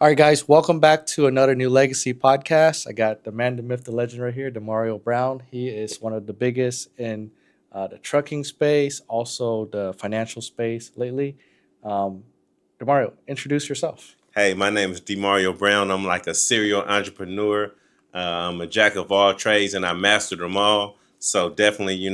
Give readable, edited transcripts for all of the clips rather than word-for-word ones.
All right, guys, welcome back to another New Legacy podcast. I got the man, the myth, the legend right here, Demario Brown. He is one of the biggest in the trucking space, also the financial space lately. Um, Demario, introduce yourself. Hey, my name is Demario Brown. I'm like a serial entrepreneur. I'm a jack of all trades and I mastered them all. So definitely,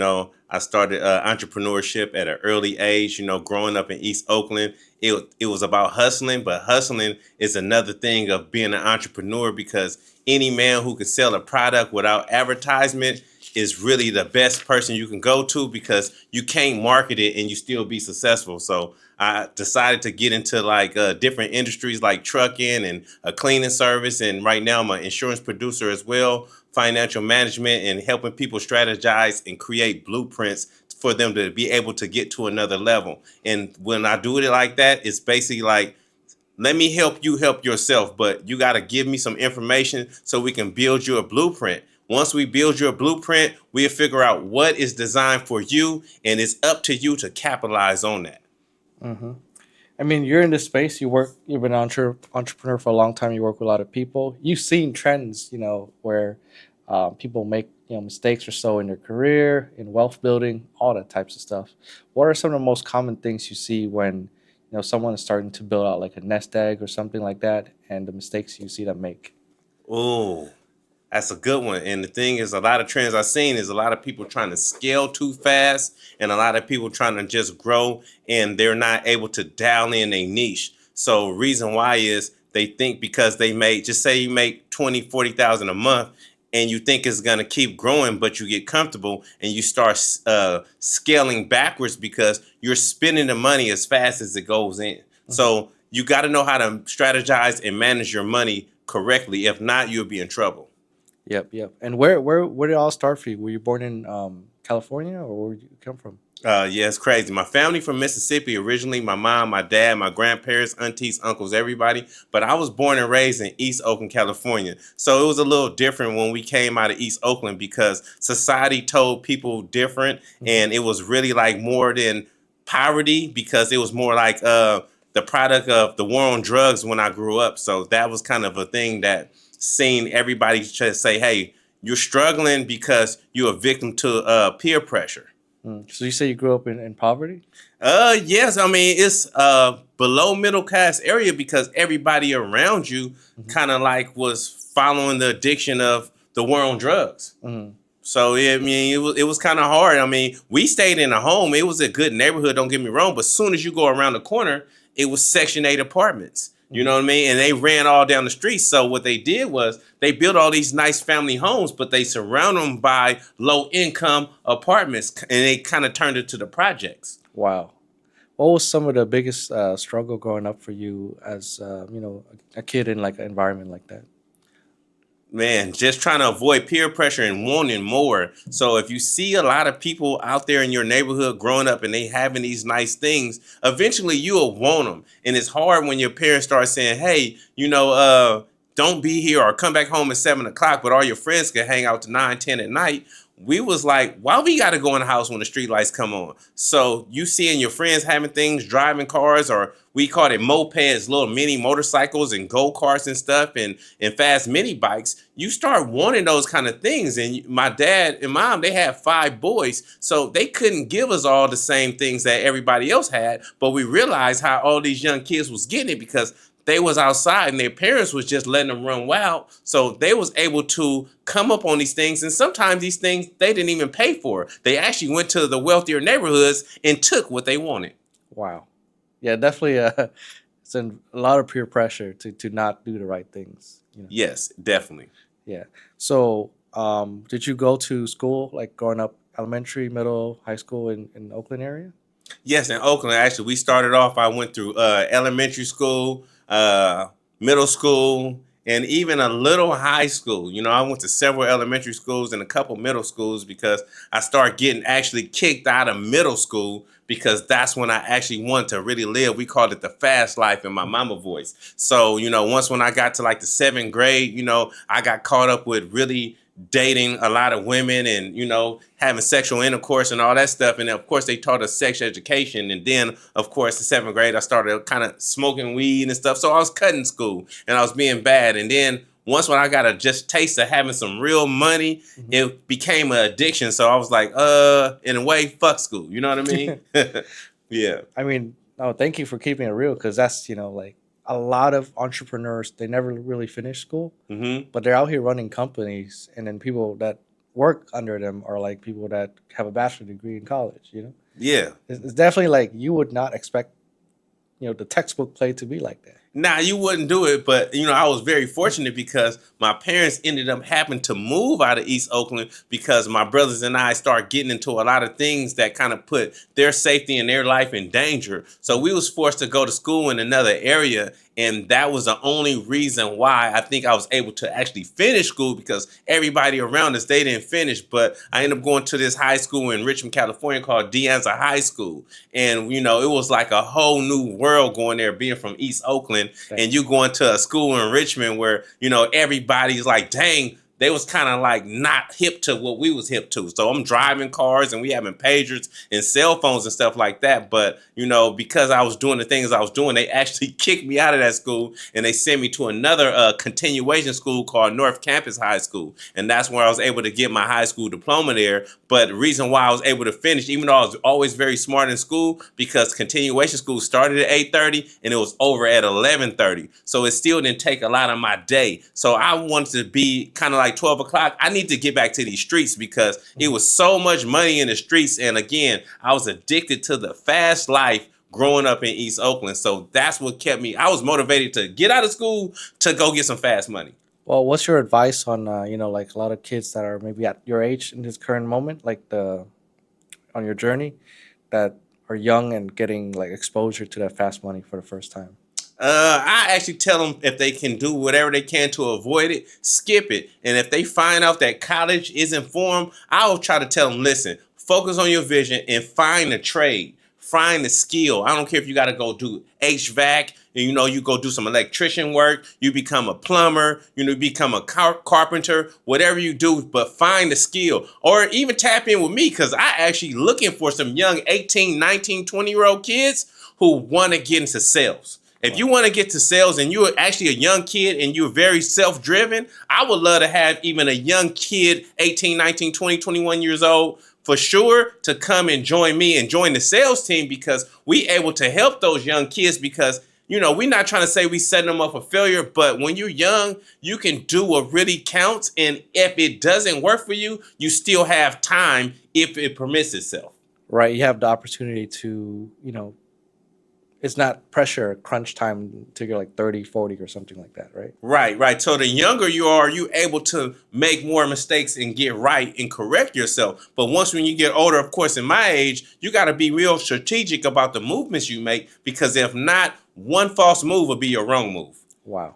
I started entrepreneurship at an early age. Growing up in East Oakland, it was about hustling, but hustling is another thing of being an entrepreneur because any man who can sell a product without advertisement is really the best person you can go to because you can't market it and you still be successful. So I decided to get into like different industries like trucking and a cleaning service. And right now I'm an insurance producer as well, financial management and helping people strategize and create blueprints for them to be able to get to another level. And when I do it like that, it's basically like, let me help you help yourself, but you got to give me some information so we can build you a blueprint. Once we build your blueprint, we'll figure out what is designed for you, and it's up to you to capitalize on that. hmm I mean, you're in this space. You've been an entrepreneur for a long time. You work with a lot of people. You've seen trends, where people make mistakes or so in their career, in wealth building, all that types of stuff. What are some of the most common things you see when someone is starting to build out like a nest egg or something like that, and the mistakes you see them make? Oh, that's a good one. And the thing is, a lot of trends I've seen is a lot of people trying to scale too fast and a lot of people trying to just grow and they're not able to dial in a niche. So reason why is they think because they make, just say you make 20, 40,000 a month and you think it's going to keep growing, but you get comfortable and you start scaling backwards because you're spending the money as fast as it goes in. hmm So you got to know how to strategize and manage your money correctly. If not, you'll be in trouble. Yep, yep. And where did it all start for you? Were you born in California, or where did you come from? Yeah, it's crazy. My family from Mississippi originally, my mom, my dad, my grandparents, aunties, uncles, everybody. But I was born and raised in East Oakland, California. So it was a little different when we came out of East Oakland because society told people different. hmm And it was really like more than poverty because it was more like the product of the war on drugs when I grew up. So that was kind of a thing that seen everybody just say, hey, you're struggling because you're a victim to peer pressure. So you say you grew up in poverty? Yes. I mean, it's below middle class area because everybody around you hmm kind of like was following the addiction of the war on drugs. hmm So I mean, it was kind of hard. I mean, we stayed in a home. It was a good neighborhood. Don't get me wrong. But as soon as you go around the corner, it was Section 8 apartments. You hmm know what I mean? And they ran all down the street. So what they did was they built all these nice family homes, but they surround them by low income apartments, and they kind of turned it to the projects. Wow. What was some of the biggest struggle growing up for you as a kid in like an environment like that? Man, just trying to avoid peer pressure and wanting more. So if you see a lot of people out there in your neighborhood growing up and they having these nice things, eventually you'll want them. And it's hard when your parents start saying, hey, don't be here or come back home at 7 o'clock, but all your friends can hang out to 9, 10 at night. We was like, why we got to go in the house when the street lights come on? So you seeing your friends having things, driving cars, or we called it mopeds, little mini motorcycles and go-karts and stuff, and fast mini bikes, you start wanting those kind of things. And my dad and mom, they had 5 boys, so they couldn't give us all the same things that everybody else had. But we realized how all these young kids was getting it because they was outside and their parents was just letting them run wild. So they was able to come up on these things. And sometimes these things they didn't even pay for. They actually went to the wealthier neighborhoods and took what they wanted. Wow. Yeah, definitely. It's a lot of peer pressure to not do the right things. Yes, definitely. Yeah. So, did you go to school like growing up, elementary, middle, high school in Oakland area? Yes, in Oakland, actually, we started off. I went through elementary school, middle school, and even a little high school. I went to several elementary schools and a couple middle schools because I started getting actually kicked out of middle school because that's when I actually wanted to really live. We called it the fast life in my mama voice. So, once when I got to like the 7th grade, I got caught up with really dating a lot of women and, you know, having sexual intercourse and all that stuff. And of course, they taught us sex education. And then, of course, in 7th grade, I started kind of smoking weed and stuff. So I was cutting school and I was being bad. And then once when I got a just taste of having some real money, it became an addiction. So I was like, in a way, fuck school. You know what I mean? Yeah. I mean, no, thank you for keeping it real, because that's, like a lot of entrepreneurs, they never really finish school, but they're out here running companies, and then people that work under them are like people that have a bachelor's degree in college. Yeah. It's definitely like you would not expect, the textbook play to be like that. Nah, you wouldn't do it, but you know, I was very fortunate because my parents ended up having to move out of East Oakland because my brothers and I started getting into a lot of things that kind of put their safety and their life in danger. So we was forced to go to school in another area, and that was the only reason why I think I was able to actually finish school, because everybody around us, they didn't finish. But I ended up going to this high school in Richmond, California called 𝗗𝗘𝗠𝗥𝗢𝗪 High School. And, you know, it was like a whole new world going there, being from East Oakland. And you going to a school in Richmond where, you know, everybody's like, dang, they was kind of like not hip to what we was hip to. So I'm driving cars and we having pagers and cell phones and stuff like that. But, you know, because I was doing the things I was doing, they actually kicked me out of that school and they sent me to another continuation school called North Campus High School. And that's where I was able to get my high school diploma there. But the reason why I was able to finish, even though I was always very smart in school, because continuation school started at 8:30 and it was over at 11:30. So it still didn't take a lot of my day. So I wanted to be kind of like 12 o'clock. I need to get back to these streets because it was so much money in the streets. And again, I was addicted to the fast life growing up in East Oakland. So that's what kept me. I was motivated to get out of school to go get some fast money. Well, what's your advice on, like a lot of kids that are maybe at your age in this current moment, like on your journey, that are young and getting like exposure to that fast money for the first time? I actually tell them if they can do whatever they can to avoid it, skip it. And if they find out that college isn't for them, I will try to tell them, listen, focus on your vision and find a trade. Find the skill. I don't care if you got to go do HVAC, and, you know, you go do some electrician work, you become a plumber, you become a carpenter, whatever you do, but find the skill. Or even tap in with me, because I actually looking for some young 18, 19, 20-year-old kids who want to get into sales. If you want to get to sales and you're actually a young kid and you're very self-driven, I would love to have even a young kid, 18, 19, 20, 21 years old, for sure, to come and join me and join the sales team, because we able to help those young kids. Because, you know, we're not trying to say we setting them up for failure, but when you're young, you can do what really counts. And if it doesn't work for you, you still have time if it permits itself. Right. You have the opportunity to, it's not pressure crunch time till you're like 30, 40 or something like that, right? Right. So the younger you are, you able to make more mistakes and get right and correct yourself. But once when you get older, of course, in my age, you got to be real strategic about the movements you make, because if not, one false move will be your wrong move. Wow.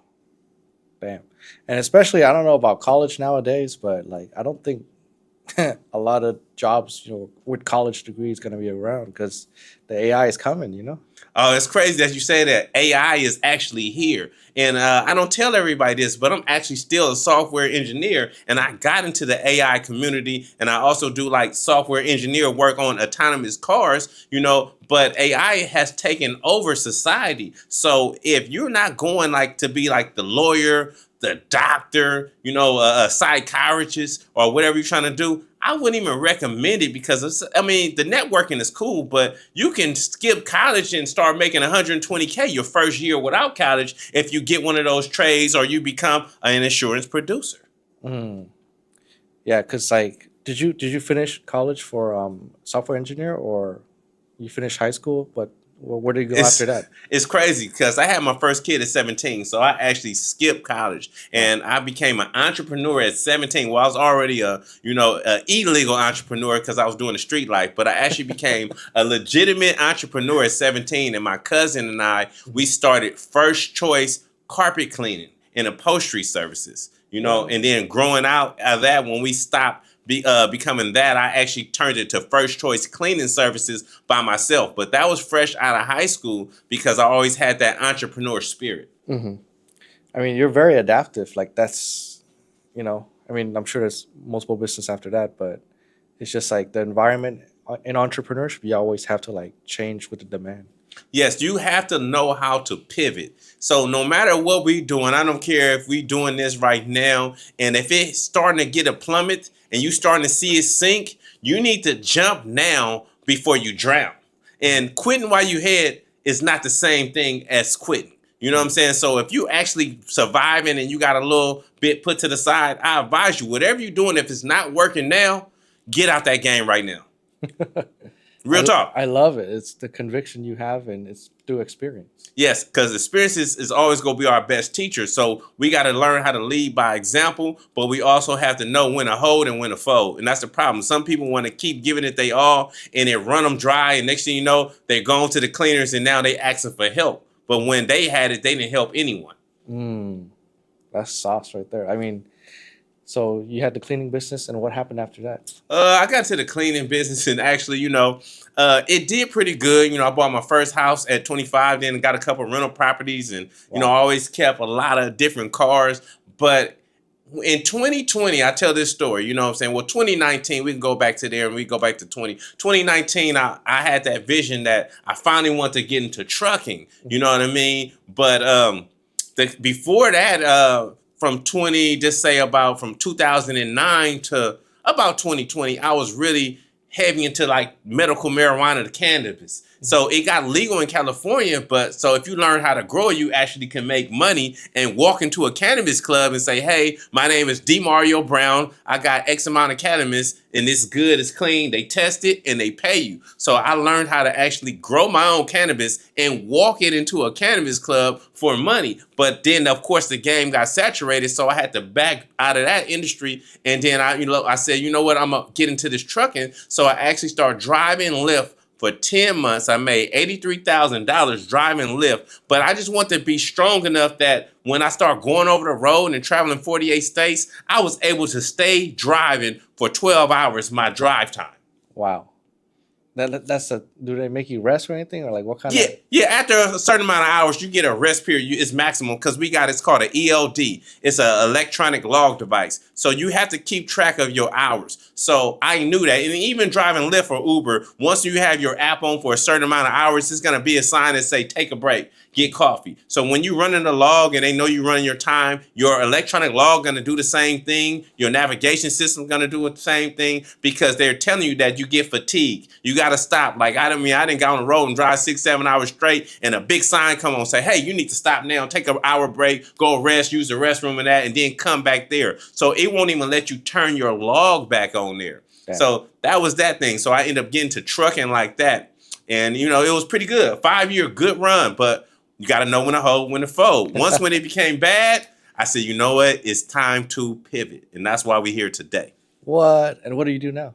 Damn. And especially, I don't know about college nowadays, but like, I don't think a lot of jobs, with college degrees going to be around, because the AI is coming. Oh, it's crazy that you say that. AI is actually here. And I don't tell everybody this, but I'm actually still a software engineer. And I got into the AI community. And I also do like software engineer work on autonomous cars, but AI has taken over society. So if you're not going like to be like the lawyer, the doctor, a psychiatrist, or whatever you're trying to do, I wouldn't even recommend it, because the networking is cool, but you can skip college and start making 120K your first year without college if you get one of those trades or you become an insurance producer. Yeah, because like, did you finish college for software engineer, or you finished high school, but where did you go after that? It's crazy, because I had my first kid at 17, so I actually skipped college, and I became an entrepreneur at 17. Well, I was already a illegal entrepreneur because I was doing the street life, but I actually became a legitimate entrepreneur at 17. And my cousin and I, we started First Choice Carpet Cleaning and Upholstery Services. And then growing out of that, when we stopped becoming that, I actually turned it to First Choice Cleaning Services by myself. But that was fresh out of high school, because I always had that entrepreneur spirit. I mean, you're very adaptive. Like, that's, I mean, I'm sure there's multiple business after that, but it's just like the environment in entrepreneurship. You always have to like change with the demand. Yes, you have to know how to pivot. So no matter what we're doing, I don't care if we're doing this right now, and if it's starting to get a plummet and you starting to see it sink, you need to jump now before you drown. And quitting while you head is not the same thing as quitting. You know what I'm saying? So if you actually surviving and you got a little bit put to the side, I advise you, whatever you're doing, if it's not working now, get out that game right now. Real talk. I love it. It's the conviction you have, and it's through experience. Yes, because experience is always going to be our best teacher. So we got to learn how to lead by example, but we also have to know when to hold and when to fold. And that's the problem. Some people want to keep giving it they all, and it run them dry. And next thing you know, they're going to the cleaners, and now they asking for help. But when they had it, they didn't help anyone. That's sauce right there. I mean, so you had the cleaning business, and what happened after that? I got to the cleaning business, and actually, it did pretty good. I bought my first house at 25, then got a couple rental properties, and I always kept a lot of different cars. But in 2020, I tell this story, you know what I'm saying? Well, 2019, we can go back to there and we go back to 2019, I had that vision that I finally want to get into trucking, you know what I mean? But before that, from 2009 to about 2020, I was really heavy into like medical marijuana, the cannabis. So it got legal in California, but so if you learn how to grow, you actually can make money and walk into a cannabis club and say, hey, my name is Demario Brown. I got X amount of cannabis and it's good, it's clean. They test it and they pay you. So I learned how to actually grow my own cannabis and walk it into a cannabis club for money. But then, of course, the game got saturated, so I had to back out of that industry. And then I said, you know what, I'm gonna get into this trucking. So I actually started driving Lyft. For 10 months, I made $83,000 driving Lyft. But I just want to be strong enough that when I start going over the road and traveling 48 states, I was able to stay driving for 12 hours my drive time. Wow. Do they make you rest or anything, or like what kind of? Yeah. After a certain amount of hours, you get a rest period. It's maximum because it's called an ELD. It's an electronic log device. So you have to keep track of your hours. So I knew that. And even driving Lyft or Uber, once you have your app on for a certain amount of hours, it's going to be a sign that say, take a break, get coffee. So when you running the log and they know you're running your time, your electronic log going to do the same thing. Your navigation system going to do the same thing because they're telling you that you get fatigued. You got to stop. Like I didn't go on the road and drive 6-7 hours straight and a big sign come on and say, hey, you need to stop now, take an hour break, go rest, use the restroom and that, and then come back there. So it won't even let you turn your log back on there. Yeah. So that was that thing. So I ended up getting to trucking like that. And, it was pretty good. 5-year good run, but you got to know when to hold, when to fold. Once when it became bad, I said, you know what? It's time to pivot. And that's why we're here today. What? And what do you do now?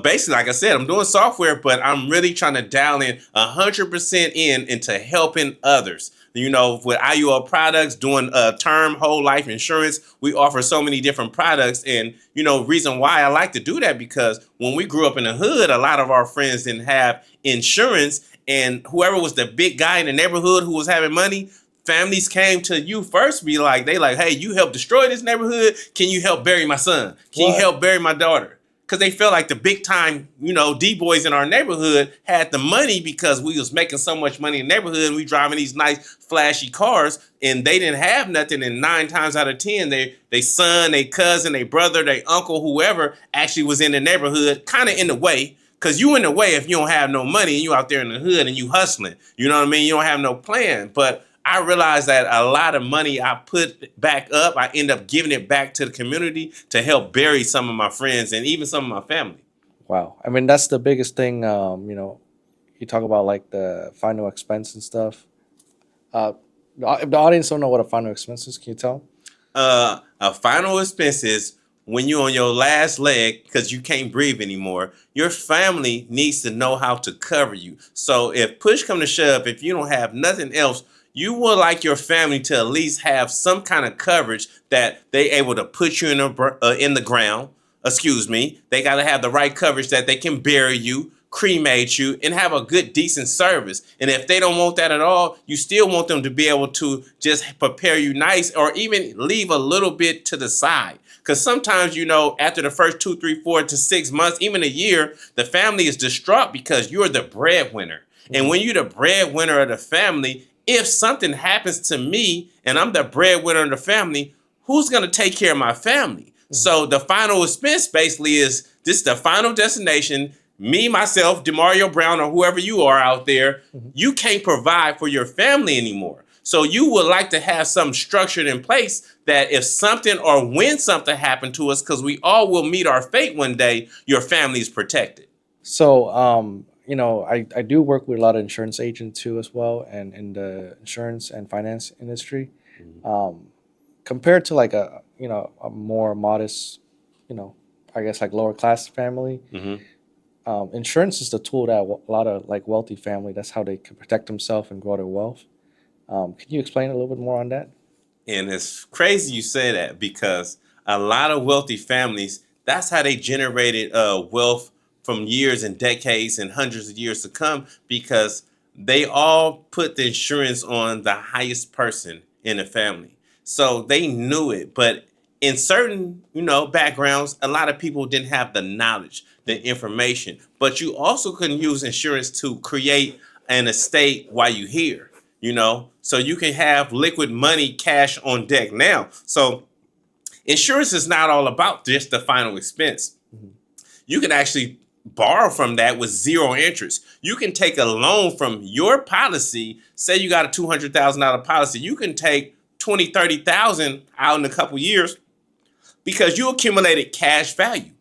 Basically, like I said, I'm doing software, but I'm really trying to dial in 100% into helping others. With IUL products, doing term whole life insurance, we offer so many different products. And, reason why I like to do that, because when we grew up in the hood, a lot of our friends didn't have insurance. And whoever was the big guy in the neighborhood who was having money, families came to you first, hey, you helped destroy this neighborhood. Can you help bury my son? Can you help bury my daughter? Because they felt like the big time, D-boys in our neighborhood had the money because we was making so much money in the neighborhood and we driving these nice flashy cars and they didn't have nothing. And 9 times out of 10, they son, they cousin, they brother, they uncle, whoever actually was in the neighborhood, kind of in the way. Because you in the way if you don't have no money and you out there in the hood and you hustling. You know what I mean? You don't have no plan. But I realized that a lot of money I put back up, I end up giving it back to the community to help bury some of my friends and even some of my family. Wow. I mean, that's the biggest thing, you talk about like the final expense and stuff. If the audience don't know what a final expense is, can you tell them? A final expense is when you're on your last leg because you can't breathe anymore, your family needs to know how to cover you. So if push come to shove, if you don't have nothing else, you would like your family to at least have some kind of coverage that they able to put you in the ground. They got to have the right coverage that they can bury you, cremate you, and have a good, decent service. And if they don't want that at all, you still want them to be able to just prepare you nice, or even leave a little bit to the side. Because sometimes, after the first 2, 3, 4 to 6 months, even a year, the family is distraught because you're the breadwinner. And when you're the breadwinner of the family, if something happens to me and I'm the breadwinner of the family, who's going to take care of my family? So the final expense basically is this: the final destination. Me, myself, Demario Brown, or whoever you are out there, you can't provide for your family anymore. So you would like to have something structured in place that if something or when something happened to us, because we all will meet our fate one day, your family is protected. So, I do work with a lot of insurance agents too as well, and in the insurance and finance industry. Um, Compared to like a more modest, I guess like lower class family, Hmm. insurance is the tool that a lot of like wealthy family, that's how they can protect themselves and grow their wealth. Can you explain a little bit more on that? And it's crazy you say that, because a lot of wealthy families, that's how they generated wealth from years and decades and hundreds of years to come, because they all put the insurance on the highest person in the family. So they knew it. But in certain, backgrounds, a lot of people didn't have the knowledge, the information. But you also can use insurance to create an estate while you're here, so you can have liquid money, cash on deck now. So insurance is not all about just the final expense. Mhm. You can actually borrow from that with zero interest. You can take a loan from your policy. Say you got a $200,000 policy, you can take 20, 30,000 out in a couple years because you accumulated cash value.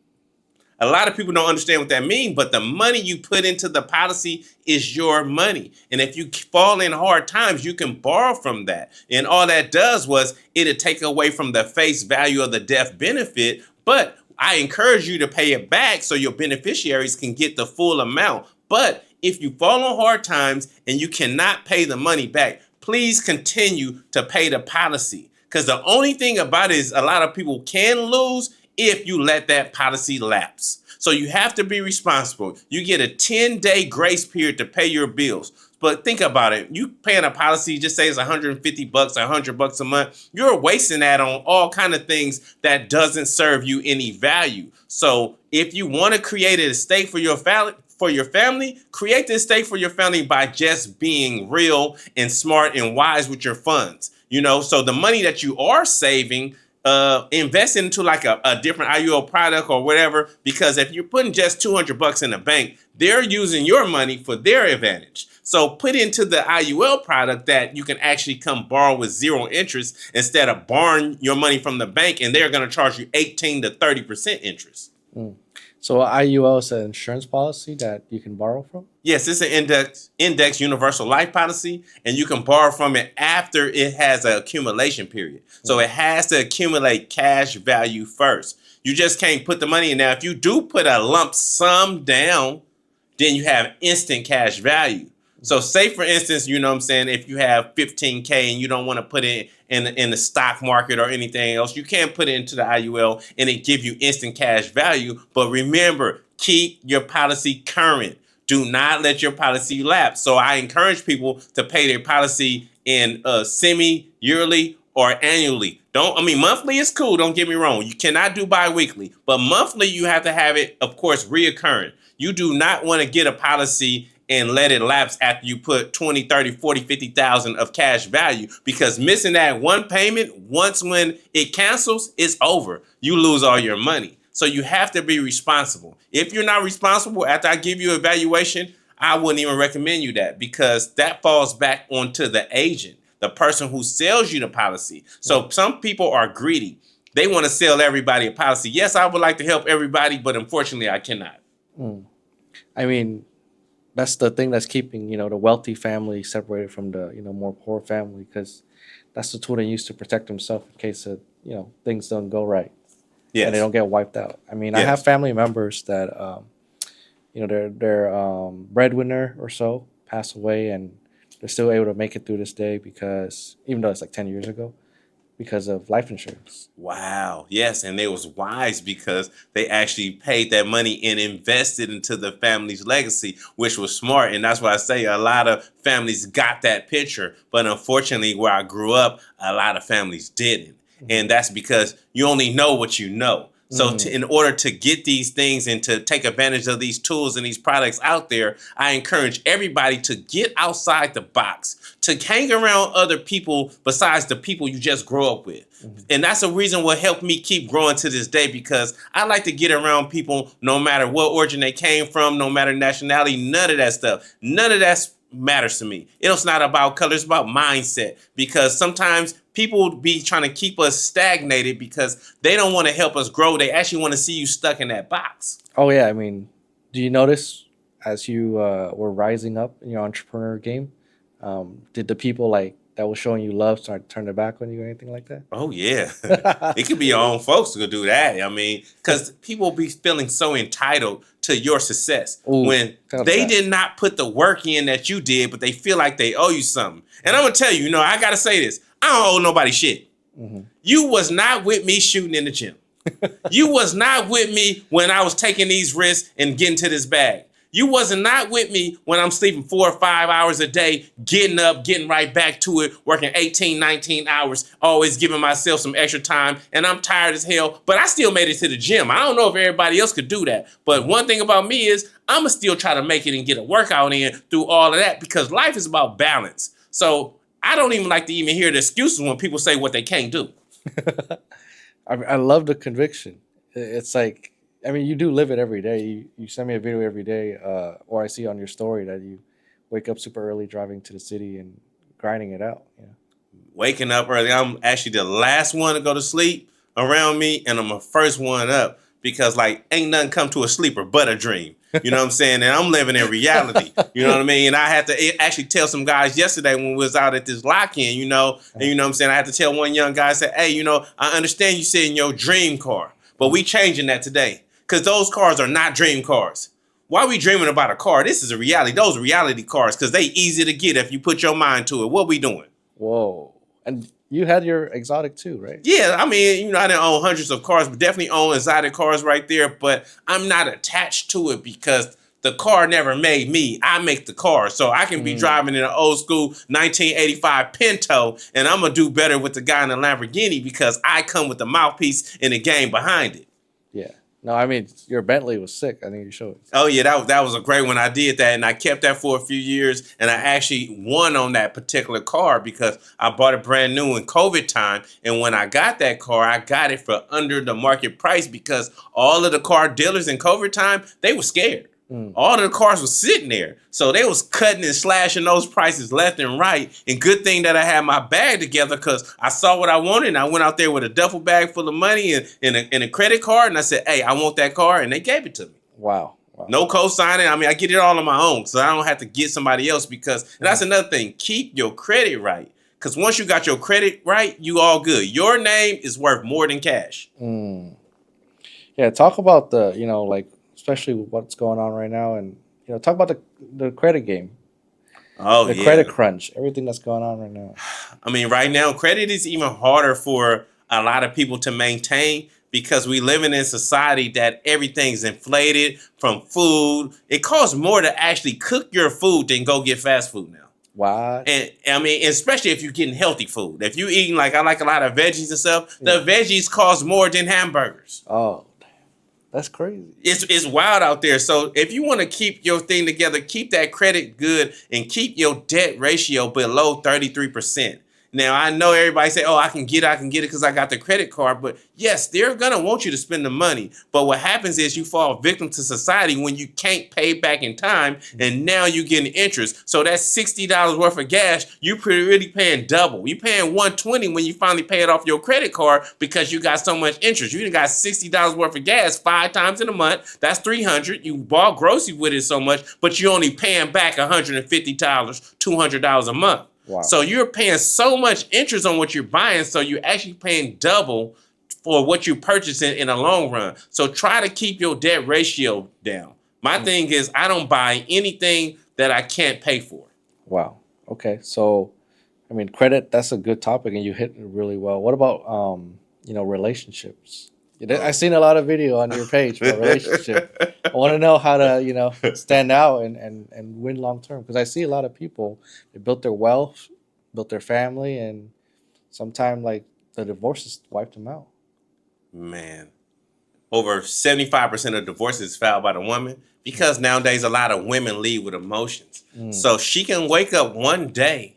A lot of people don't understand what that means, but the money you put into the policy is your money. And if you fall in hard times, you can borrow from that. And all that does was it'll take away from the face value of the death benefit. But I encourage you to pay it back so your beneficiaries can get the full amount. But if you fall on hard times and you cannot pay the money back, please continue to pay the policy. Because the only thing about it is a lot of people can lose if you let that policy lapse. So you have to be responsible. You get a 10-day grace period to pay your bills. But think about it. You paying a policy, just say it's $150, $100 a month. You're wasting that on all kind of things that doesn't serve you any value. So if you want to create an estate for your family, create the estate for your family by just being real and smart and wise with your funds. So the money that you are saving, invest into like a different IUL product or whatever, because if you're putting just $200 in the bank, they're using your money for their advantage. So put into the IUL product that you can actually come borrow with zero interest instead of borrowing your money from the bank, and they're going to charge you 18 to 30% interest. Mm. So IUL is an insurance policy that you can borrow from? Yes, it's an index universal life policy, and you can borrow from it after it has an accumulation period. So it has to accumulate cash value first. You just can't put the money in. Now, if you do put a lump sum down, then you have instant cash value. So say, for instance, you know what I'm saying, if you have 15K and you don't want to put it in the stock market or anything else, you can't put it into the IUL and it give you instant cash value. But remember, keep your policy current. Do not let your policy lapse. So I encourage people to pay their policy in semi-yearly or annually. Monthly is cool, don't get me wrong. You cannot do bi-weekly, but monthly you have to have it, of course, reoccurring. You do not want to get a policy and let it lapse after you put 20, 30, 40, 50,000 of cash value, because missing that one payment, once when it cancels, it's over. You lose all your money. So you have to be responsible. If you're not responsible, after I give you an evaluation, I wouldn't even recommend you that, because that falls back onto the agent, the person who sells you the policy. So some people are greedy. They want to sell everybody a policy. Yes, I would like to help everybody, but unfortunately I cannot. Mm. I mean, that's the thing that's keeping the wealthy family separated from the more poor family, because that's the tool they use to protect themselves in case of things don't go right and they Yes. don't get wiped out. I mean, I have Yes. family members that their breadwinner or so passed away, and they're still able to make it through this day because even though it's like 10 years ago, because of life insurance. Wow. Yes. And they was wise because they actually paid that money and invested into the family's legacy, which was smart. And that's why I say a lot of families got that picture. But unfortunately, where I grew up, a lot of families didn't. And that's because you only know what you know. So in order to get these things and to take advantage of these tools and these products out there, I encourage everybody to get outside the box, to hang around other people besides the people you just grow up with. And that's a reason what helped me keep growing to this day, because I like to get around people no matter what origin they came from, no matter nationality, none of that stuff. None of that matters to me. It's not about color, it's about mindset, because sometimes people be trying to keep us stagnated because they don't want to help us grow. They actually want to see you stuck in that box. Oh yeah, I mean, do you notice as you were rising up in your entrepreneur game, did the people like that was showing you love start to turn their back on you or anything like that? Oh yeah, it could be your own folks who could do that. I mean, because people be feeling so entitled to your success when they did not put the work in that you did, but they feel like they owe you something. And I'm gonna tell you, I gotta say this: I don't owe nobody shit. You was not with me shooting in the gym. You was not with me when I was taking these risks and getting to this bag. You wasn't not with me when I'm sleeping 4 or 5 hours a day, getting up, getting right back to it, working 18, 19 hours, always giving myself some extra time, and I'm tired as hell, but I still made it to the gym. I don't know if everybody else could do that, but one thing about me is I'm going to still try to make it and get a workout in through all of that, because life is about balance. So I don't even like to even hear the excuses when people say what they can't do. I love the conviction. It's like, I mean, you do live it every day. You send me a video every day, or I see on your story that you wake up super early, driving to the city and grinding it out. Yeah. Waking up early. I'm actually the last one to go to sleep around me, and I'm the first one up, because like ain't nothing come to a sleeper but a dream. You know what I'm saying? And I'm living in reality. You know what I mean? And I had to actually tell some guys yesterday when we was out at this lock-in, and you know what I'm saying? I had to tell one young guy, I said, hey, I understand you said in your dream car, but we changing that today. Because those cars are not dream cars. Why are we dreaming about a car? This is a reality. Those are reality cars, because they easy to get if you put your mind to it. What we doing? Whoa. And you had your exotic too, right? Yeah, I mean, I didn't own hundreds of cars, but definitely own exotic cars right there. But I'm not attached to it because the car never made me. I make the car. So I can be driving in an old school 1985 Pinto, and I'm going to do better with the guy in the Lamborghini because I come with the mouthpiece and the game behind it. Yeah. No, I mean, your Bentley was sick. I think you showed it. Oh, yeah, that was a great one. I did that, and I kept that for a few years, and I actually won on that particular car because I bought it brand new in COVID time, and when I got that car, I got it for under the market price because all of the car dealers in COVID time, they were scared. All of the cars was sitting there. So they was cutting and slashing those prices left and right. And good thing that I had my bag together because I saw what I wanted. And I went out there with a duffel bag full of money and a credit card. And I said, hey, I want that car. And they gave it to me. Wow. No co-signing. I mean, I get it all on my own. So I don't have to get somebody else because and that's another thing. Keep your credit right. Because once you got your credit right, you all good. Your name is worth more than cash. Yeah, talk about the, like, especially with what's going on right now, and talk about the credit game. Oh, the credit crunch, everything that's going on right now. I mean, right now, credit is even harder for a lot of people to maintain because we live in a society that everything's inflated from food. It costs more to actually cook your food than go get fast food now. Why? And I mean, especially if you're getting healthy food. If you eating I like a lot of veggies and stuff, the veggies cost more than hamburgers. Oh, that's crazy. It's wild out there. So if you want to keep your thing together, keep that credit good and keep your debt ratio below 33%. Now, I know everybody say, oh, I can get it because I got the credit card. But yes, they're going to want you to spend the money. But what happens is you fall victim to society when you can't pay back in time. And now you're getting interest. So that's $60 worth of gas. You're really paying double. You're paying $120 when you finally pay it off your credit card because you got so much interest. You got $60 worth of gas 5 times in a month. That's $300. You bought groceries with it so much, but you're only paying back $150, $200 a month. Wow. So you're paying so much interest on what you're buying, so you're actually paying double for what you purchase in the long run. So try to keep your debt ratio down. My thing is I don't buy anything that I can't pay for. Wow. Okay. So I mean, credit, that's a good topic and you hit it really well. What about relationships? I've Oh. seen a lot of video on your page about relationship. I want to know how to, stand out and win long term because I see a lot of people, they built their wealth, built their family, and sometimes like the divorces wiped them out. Man, over 75% of divorces filed by the woman because nowadays a lot of women lead with emotions. Mm. So she can wake up one day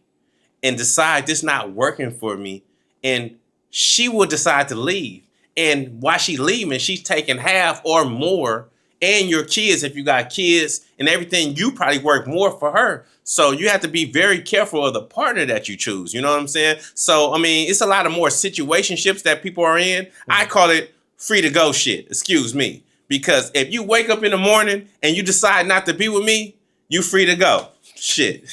and decide this not working for me, and she will decide to leave. And while she leaving, she's taking half or more, and your kids, if you got kids and everything, you probably work more for her. So you have to be very careful of the partner that you choose. You know what I'm saying? So I mean, it's a lot of more situationships that people are in. I call it free to go shit. Excuse me, because if you wake up in the morning and you decide not to be with me, you free to go. Shit.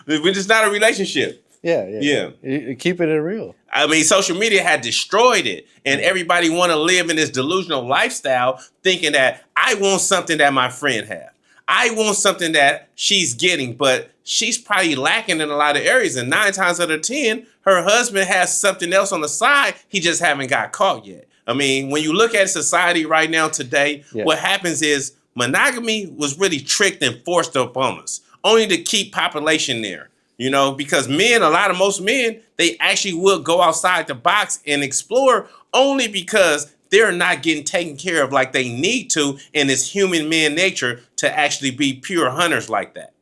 Which is not a relationship. Yeah. You keep it real. I mean, social media had destroyed it, and everybody want to live in this delusional lifestyle, thinking that I want something that my friend have. I want something that she's getting, but she's probably lacking in a lot of areas. And 9 times out of 10, her husband has something else on the side. He just haven't got caught yet. I mean, when you look at society right now today, what happens is monogamy was really tricked and forced upon us, only to keep population there. You know, because most men, they actually will go outside the box and explore only because they're not getting taken care of like they need to. And it's human man nature to actually be pure hunters like that.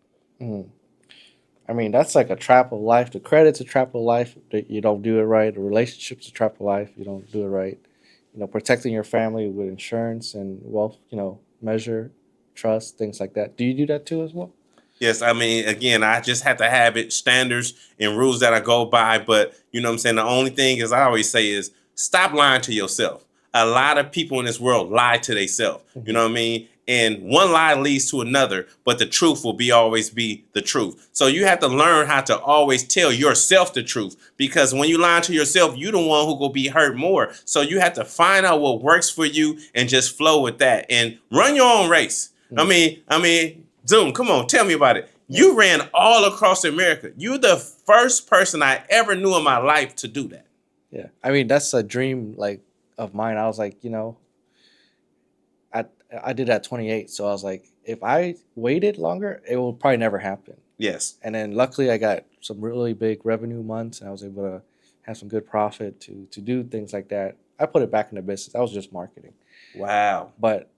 Mm. I mean, that's like a trap of life. The credit's a trap of life. That you don't do it right. The relationship's a trap of life. You don't do it right. Protecting your family with insurance and wealth, measure, trust, things like that. Do you do that too as well? Yes, I mean, again, I just have to have it standards and rules that I go by. But you know what I'm saying? The only thing is I always say is stop lying to yourself. A lot of people in this world lie to themselves. You know what I mean? And one lie leads to another, but the truth will always be the truth. So you have to learn how to always tell yourself the truth, because when you lie to yourself, you the one who will be hurt more. So you have to find out what works for you and just flow with that and run your own race. I mean, Zoom, come on, tell me about it. You ran all across America. You're the first person I ever knew in my life to do that. Yeah. I mean, that's a dream like of mine. I was like, I did at 28, so I was like, if I waited longer, it will probably never happen. Yes. And then luckily, I got some really big revenue months, and I was able to have some good profit to do things like that. I put it back in the business. That was just marketing. Wow. But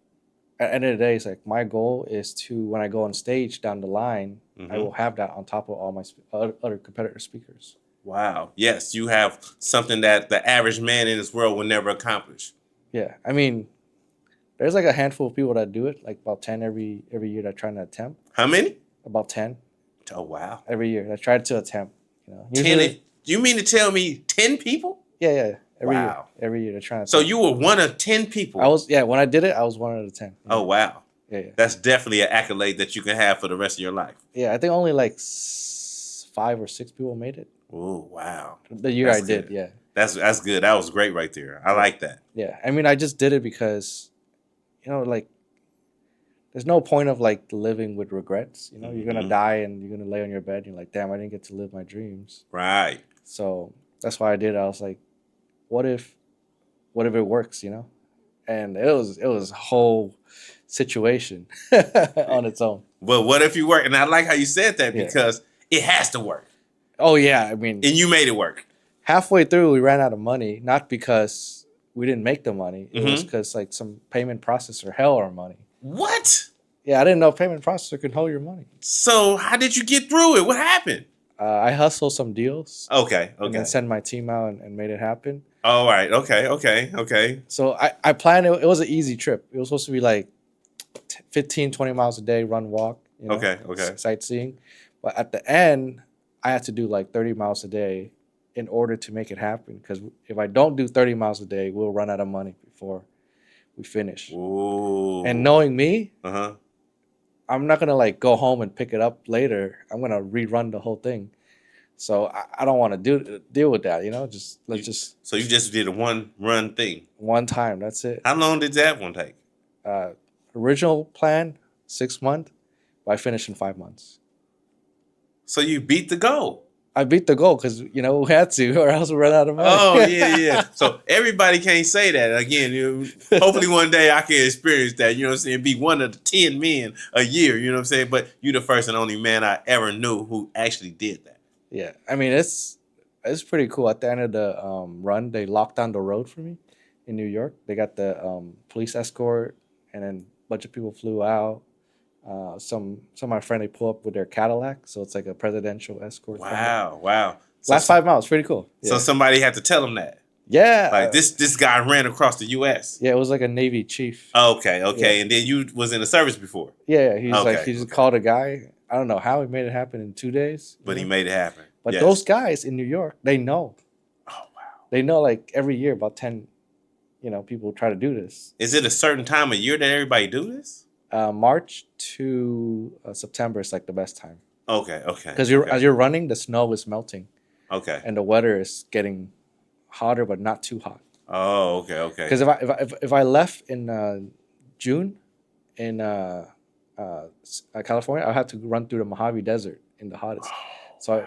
at the end of the day, it's like my goal is to, when I go on stage down the line, I will have that on top of all my other competitor speakers. Wow. Yes, you have something that the average man in this world will never accomplish. Yeah. I mean, there's like a handful of people that do it, like about 10 every year that try to attempt. How many? About 10. Oh, wow. Every year that tried to attempt. Usually, 10? You mean to tell me 10 people? Yeah. Every year they're trying to. So you were one of 10 people. When I did it, I was one of the 10. Oh, wow. Yeah. That's definitely an accolade that you can have for the rest of your life. Yeah, I think only like 5 or 6 people made it. Oh, wow. The year I did, yeah. That's good. That was great right there. I like that. Yeah. I mean, I just did it because, like, there's no point of like living with regrets. You're gonna die and you're gonna lay on your bed and you're like, damn, I didn't get to live my dreams. Right. So that's why I did it. I was like, what if it works, And it was a whole situation on its own. But what if you work? And I like how you said that because it has to work. Oh yeah, I mean, and you made it work. Halfway through, we ran out of money, not because we didn't make the money. It was because like some payment processor held our money. What? Yeah, I didn't know payment processor could hold your money. So how did you get through it? What happened? I hustled some deals. Okay. And then sent my team out and made it happen. All right. Okay. So I planned it. It was an easy trip. It was supposed to be like 15, 20 miles a day, run, walk. Okay. Sightseeing. But at the end, I had to do like 30 miles a day in order to make it happen. Because if I don't do 30 miles a day, we'll run out of money before we finish. Ooh. And knowing me, I'm not going to like go home and pick it up later. I'm going to rerun the whole thing. So I don't want to deal with that, So you just did a one run thing? One time, that's it. How long did that one take? Original plan, 6 months, but I finished in 5 months. So you beat the goal. I beat the goal because we had to, or else we run out of money. Oh yeah. So everybody can't say that again. Hopefully one day I can experience that. You know what I'm saying? Be one of the 10 men a year. You know what I'm saying? But you the first and only man I ever knew who actually did that. Yeah, I mean it's pretty cool. At the end of the run, they locked down the road for me in New York. They got the police escort, and then a bunch of people flew out. Some of my friends, they pull up with their Cadillac, so it's like a presidential escort. Wow. So, Last 5 miles, pretty cool. Yeah. So somebody had to tell them that. Yeah, Like this guy ran across the U.S. Yeah, it was like a Navy chief. Okay. Yeah. And then you was in the service before. Yeah, he just called a guy. I don't know how he made it happen in 2 days. But he made it happen. But those guys in New York, they know. Oh wow. They know, like every year about 10, people try to do this. Is it a certain time of year that everybody do this? March to September is like the best time. Okay. Because as you're running, the snow is melting. Okay. And the weather is getting hotter, but not too hot. Oh, okay. Because if I left in June in California, I have to run through the Mojave Desert in the hottest. So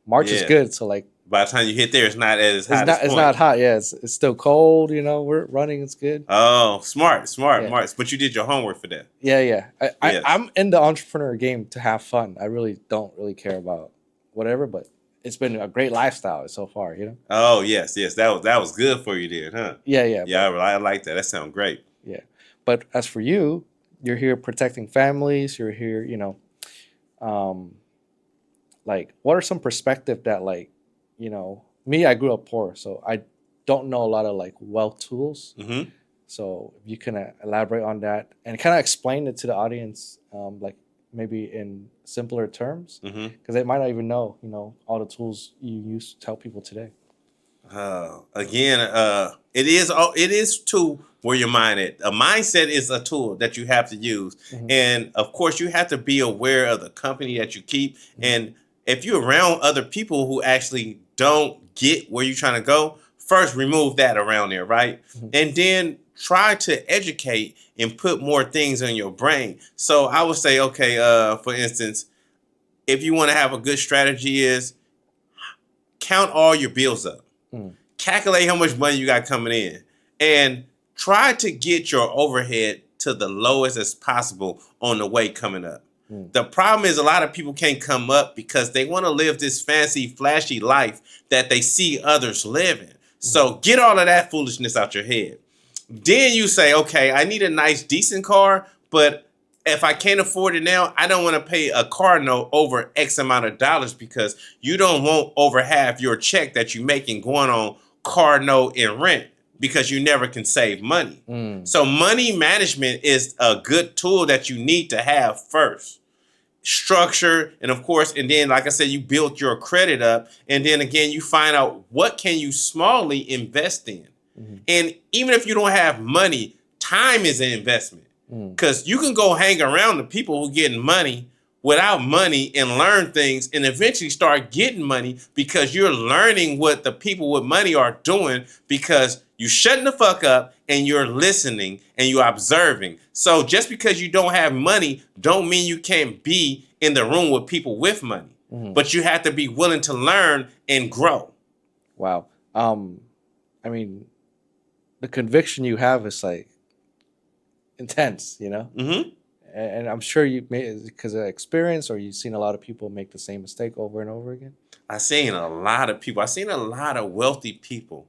March is good. So like by the time you hit there, it's not as hot. It's not hot. Yeah, it's still cold. We're running. It's good. Oh, smart. But you did your homework for that. Yeah. I'm in the entrepreneur game to have fun. I really don't care about whatever, but it's been a great lifestyle so far. Oh yes. That was good for you, then, huh? Yeah. Yeah, I like that. That sounds great. Yeah, but as for you, you're here protecting families. You're here, like what are some perspective that me, I grew up poor, so I don't know a lot of like wealth tools. Mm-hmm. So if you can elaborate on that and kind of explain it to the audience, like maybe in simpler terms, because they might not even know, all the tools you use to help people today. It is to where your mind at. A mindset is a tool that you have to use, and of course you have to be aware of the company that you keep, and if you're around other people who actually don't get where you're trying to go, first remove that around there, right? And then try to educate and put more things in your brain. So I would say, okay, for instance, if you want to have a good strategy is count all your bills up. Calculate how much money you got coming in. And try to get your overhead to the lowest as possible on the way coming up. The problem is a lot of people can't come up because they want to live this fancy, flashy life that they see others living. So get all of that foolishness out your head. Then you say, okay, I need a nice, decent car, but if I can't afford it now, I don't want to pay a car note over X amount of dollars because you don't want over half your check that you're making going on car note and rent because you never can save money. So money management is a good tool that you need to have first. Structure, and of course, and then like I said, you build your credit up, and then again you find out what can you smallly invest in. And even if you don't have money, time is an investment because you can go hang around the people who getting money without money and learn things and eventually start getting money because you're learning what the people with money are doing because you shutting the fuck up and you're listening and you're observing. So just because you don't have money don't mean you can't be in the room with people with money, but you have to be willing to learn and grow. Wow. I mean, the conviction you have is like intense, And I'm sure you made it because of experience, or you've seen a lot of people make the same mistake over and over again. I've seen a lot of people. I've seen a lot of wealthy people.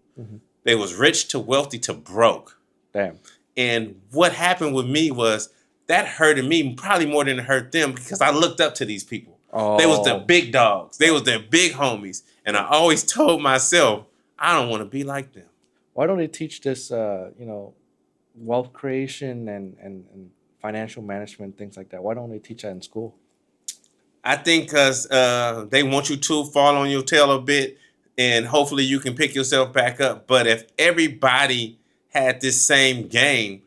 They was rich to wealthy to broke. Damn. And what happened with me was that hurted me probably more than it hurt them because I looked up to these people. Oh. They was the big dogs. They was the big homies. And I always told myself, I don't want to be like them. Why don't they teach this, wealth creation and financial management, things like that? Why don't they teach that in school? I think because they want you to fall on your tail a bit and hopefully you can pick yourself back up. But if everybody had this same game,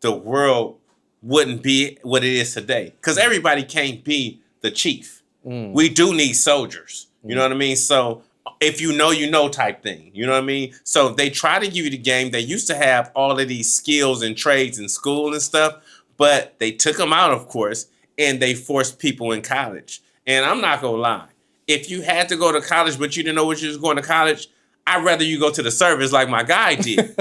the world wouldn't be what it is today. Because everybody can't be the chief. We do need soldiers. You know what I mean? So if you know type thing. You know what I mean? So they try to give you the game. They used to have all of these skills and trades in school and stuff. But they took them out, of course, and they forced people in college. And I'm not gonna lie. If you had to go to college, but you didn't know what you was going to college, I'd rather you go to the service like my guy did.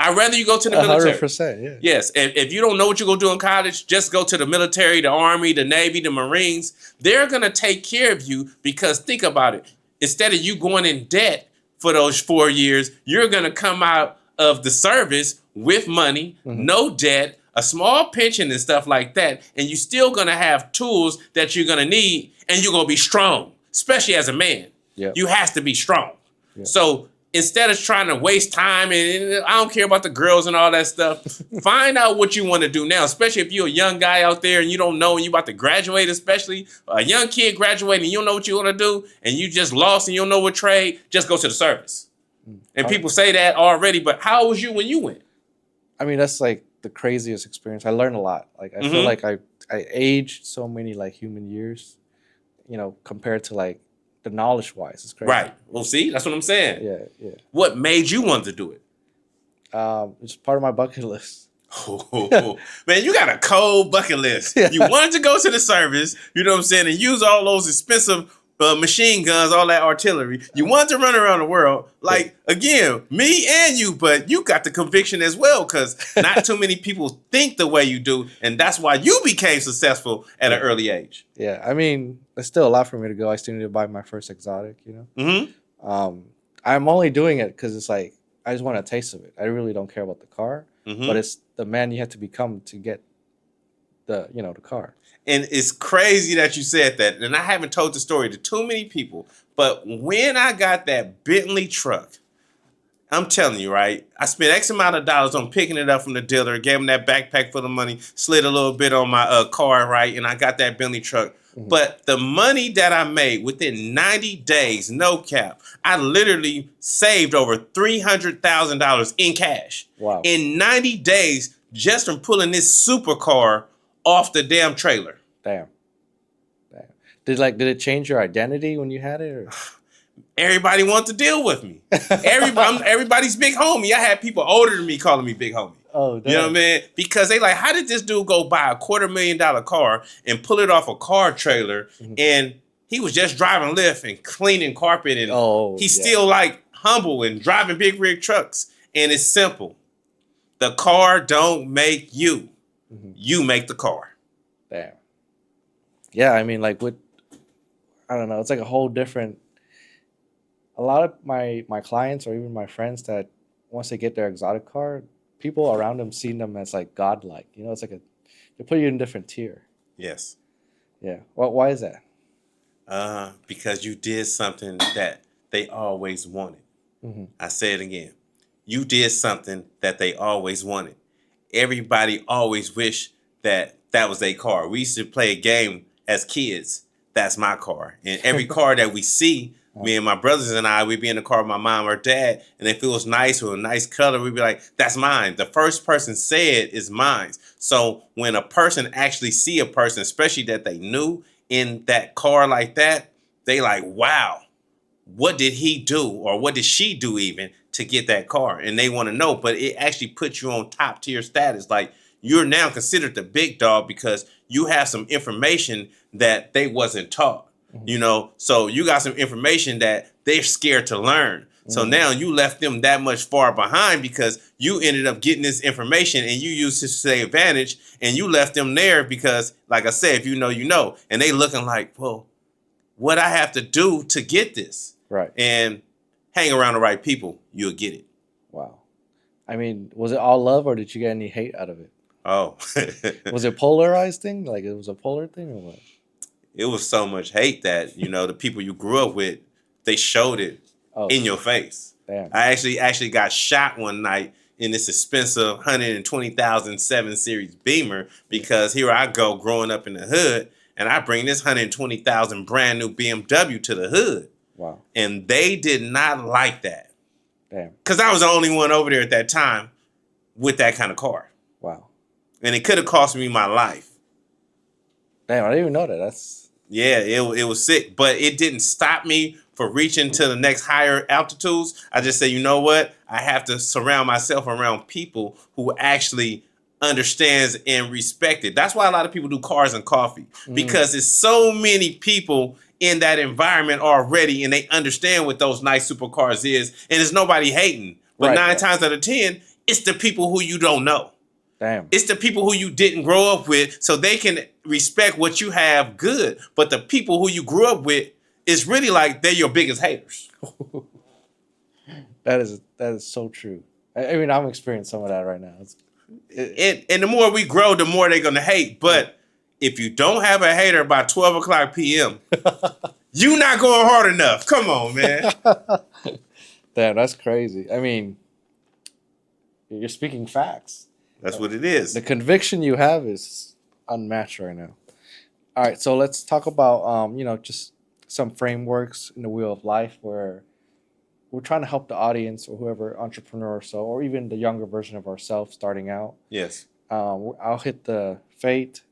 I'd rather you go to the military. 100%, yeah. Yes, if you don't know what you're going to do in college, just go to the military, the Army, the Navy, the Marines. They're going to take care of you because think about it. Instead of you going in debt for those 4 years, you're going to come out of the service with money, no debt, a small pension and stuff like that, and you're still going to have tools that you're going to need, and you're going to be strong, especially as a man. Yeah. You have to be strong. Yeah. So instead of trying to waste time, and I don't care about the girls and all that stuff, find out what you want to do now, especially if you're a young guy out there and you don't know and you're about to graduate, especially a young kid graduating and you don't know what you want to do and you just lost and you don't know what trade, just go to the service. And people say that already, but how old was you when you went? I mean, that's like the craziest experience. I learned a lot. Like, I feel like I aged so many like human years, you know, compared to like the knowledge wise. It's crazy. Right. Well, see, that's what I'm saying. Yeah, yeah. What made you want to do it? It's part of my bucket list. Oh, man, you got a cold bucket list. Yeah. You wanted to go to the service, you know what I'm saying, and use all those expensive machine guns, all that artillery. You wanted to run around the world. Like, again, me and you, but you got the conviction as well because not too many people think the way you do, and that's why you became successful at an early age. Yeah, I mean, there's still a lot for me to go. I still need to buy my first exotic, you know? I'm only doing it because it's like, I just want a taste of it. I really don't care about the car, but it's the man you have to become to get the, you know, the car. And it's crazy that you said that. And I haven't told the story to too many people. But when I got that Bentley truck, I'm telling you, right? I spent X amount of dollars on picking it up from the dealer, gave him that backpack full of money, slid a little bit on my car, right? And I got that Bentley truck. But the money that I made within 90 days, no cap, I literally saved over $300,000 in cash. Wow. In 90 days, just from pulling this supercar off the damn trailer. Damn. Did it change your identity when you had it? Or? Everybody wanted to deal with me. Everybody's big homie. I had people older than me calling me big homie. Oh, damn. You know what I mean? Because they like, how did this dude go buy a $250,000 car and pull it off a car trailer? And he was just driving Lyft and cleaning carpet, and he's still like humble and driving big rig trucks. And it's simple. The car don't make you. You make the car. Damn. Yeah, I mean, like I don't know. It's like a whole different. A lot of my clients or even my friends that once they get their exotic car, people around them see them as like godlike. You know, it's like they put you in a different tier. Yes. Yeah. Why is that? Because you did something that they always wanted. I say it again. You did something that they always wanted. Everybody always wished that was their car. We used to play a game as kids. That's my car. And every car that we see, me and my brothers and I, we'd be in the car with my mom or dad, and if it was nice or a nice color, we'd be like, that's mine. The first person said is mine. So when a person actually see a person, especially that they knew in that car like that, they like, wow, what did he do or what did she do even to get that car? And they want to know, but it actually puts you on top tier status. Like, you're now considered the big dog because you have some information that they wasn't taught. You know, so you got some information that they're scared to learn. So now you left them that much far behind because you ended up getting this information and you used it to their advantage, and you left them there because, like I said, if you know, you know, and they looking like, well, what I have to do to get this? Right. And hang around the right people, you'll get it. Wow. I mean, was it all love or did you get any hate out of it? Oh. Was it polarized thing? Like it was a polar thing or what? It was so much hate that, you know, the people you grew up with, they showed it in your face. Damn. I actually got shot one night in this expensive 120,000 7 Series Beamer because here I go growing up in the hood, and I bring this 120,000 brand new BMW to the hood. Wow. And they did not like that. Damn. Because I was the only one over there at that time with that kind of car. Wow. And it could have cost me my life. Damn, I didn't even know that. That's... Yeah, it was sick, but it didn't stop me from reaching to the next higher altitudes. I just say, you know what? I have to surround myself around people who actually understands and respects it. That's why a lot of people do cars and coffee, because there's so many people in that environment already, and they understand what those nice supercars is, and there's nobody hating. But Right, nine right. times out of 10, it's the people who you don't know. Damn. It's the people who you didn't grow up with, so they can respect what you have good. But the people who you grew up with, it's really like they're your biggest haters. That is so true. I mean, I'm experiencing some of that right now. And the more we grow, the more they're gonna hate. But if you don't have a hater by 12 o'clock p.m., you not going hard enough. Come on, man. Damn, that's crazy. I mean, you're speaking facts. That's what it is. The conviction you have is unmatched right now. All right, so let's talk about just some frameworks in the wheel of life where we're trying to help the audience or whoever entrepreneur or even the younger version of ourselves starting out. Yes. I'll hit the fate,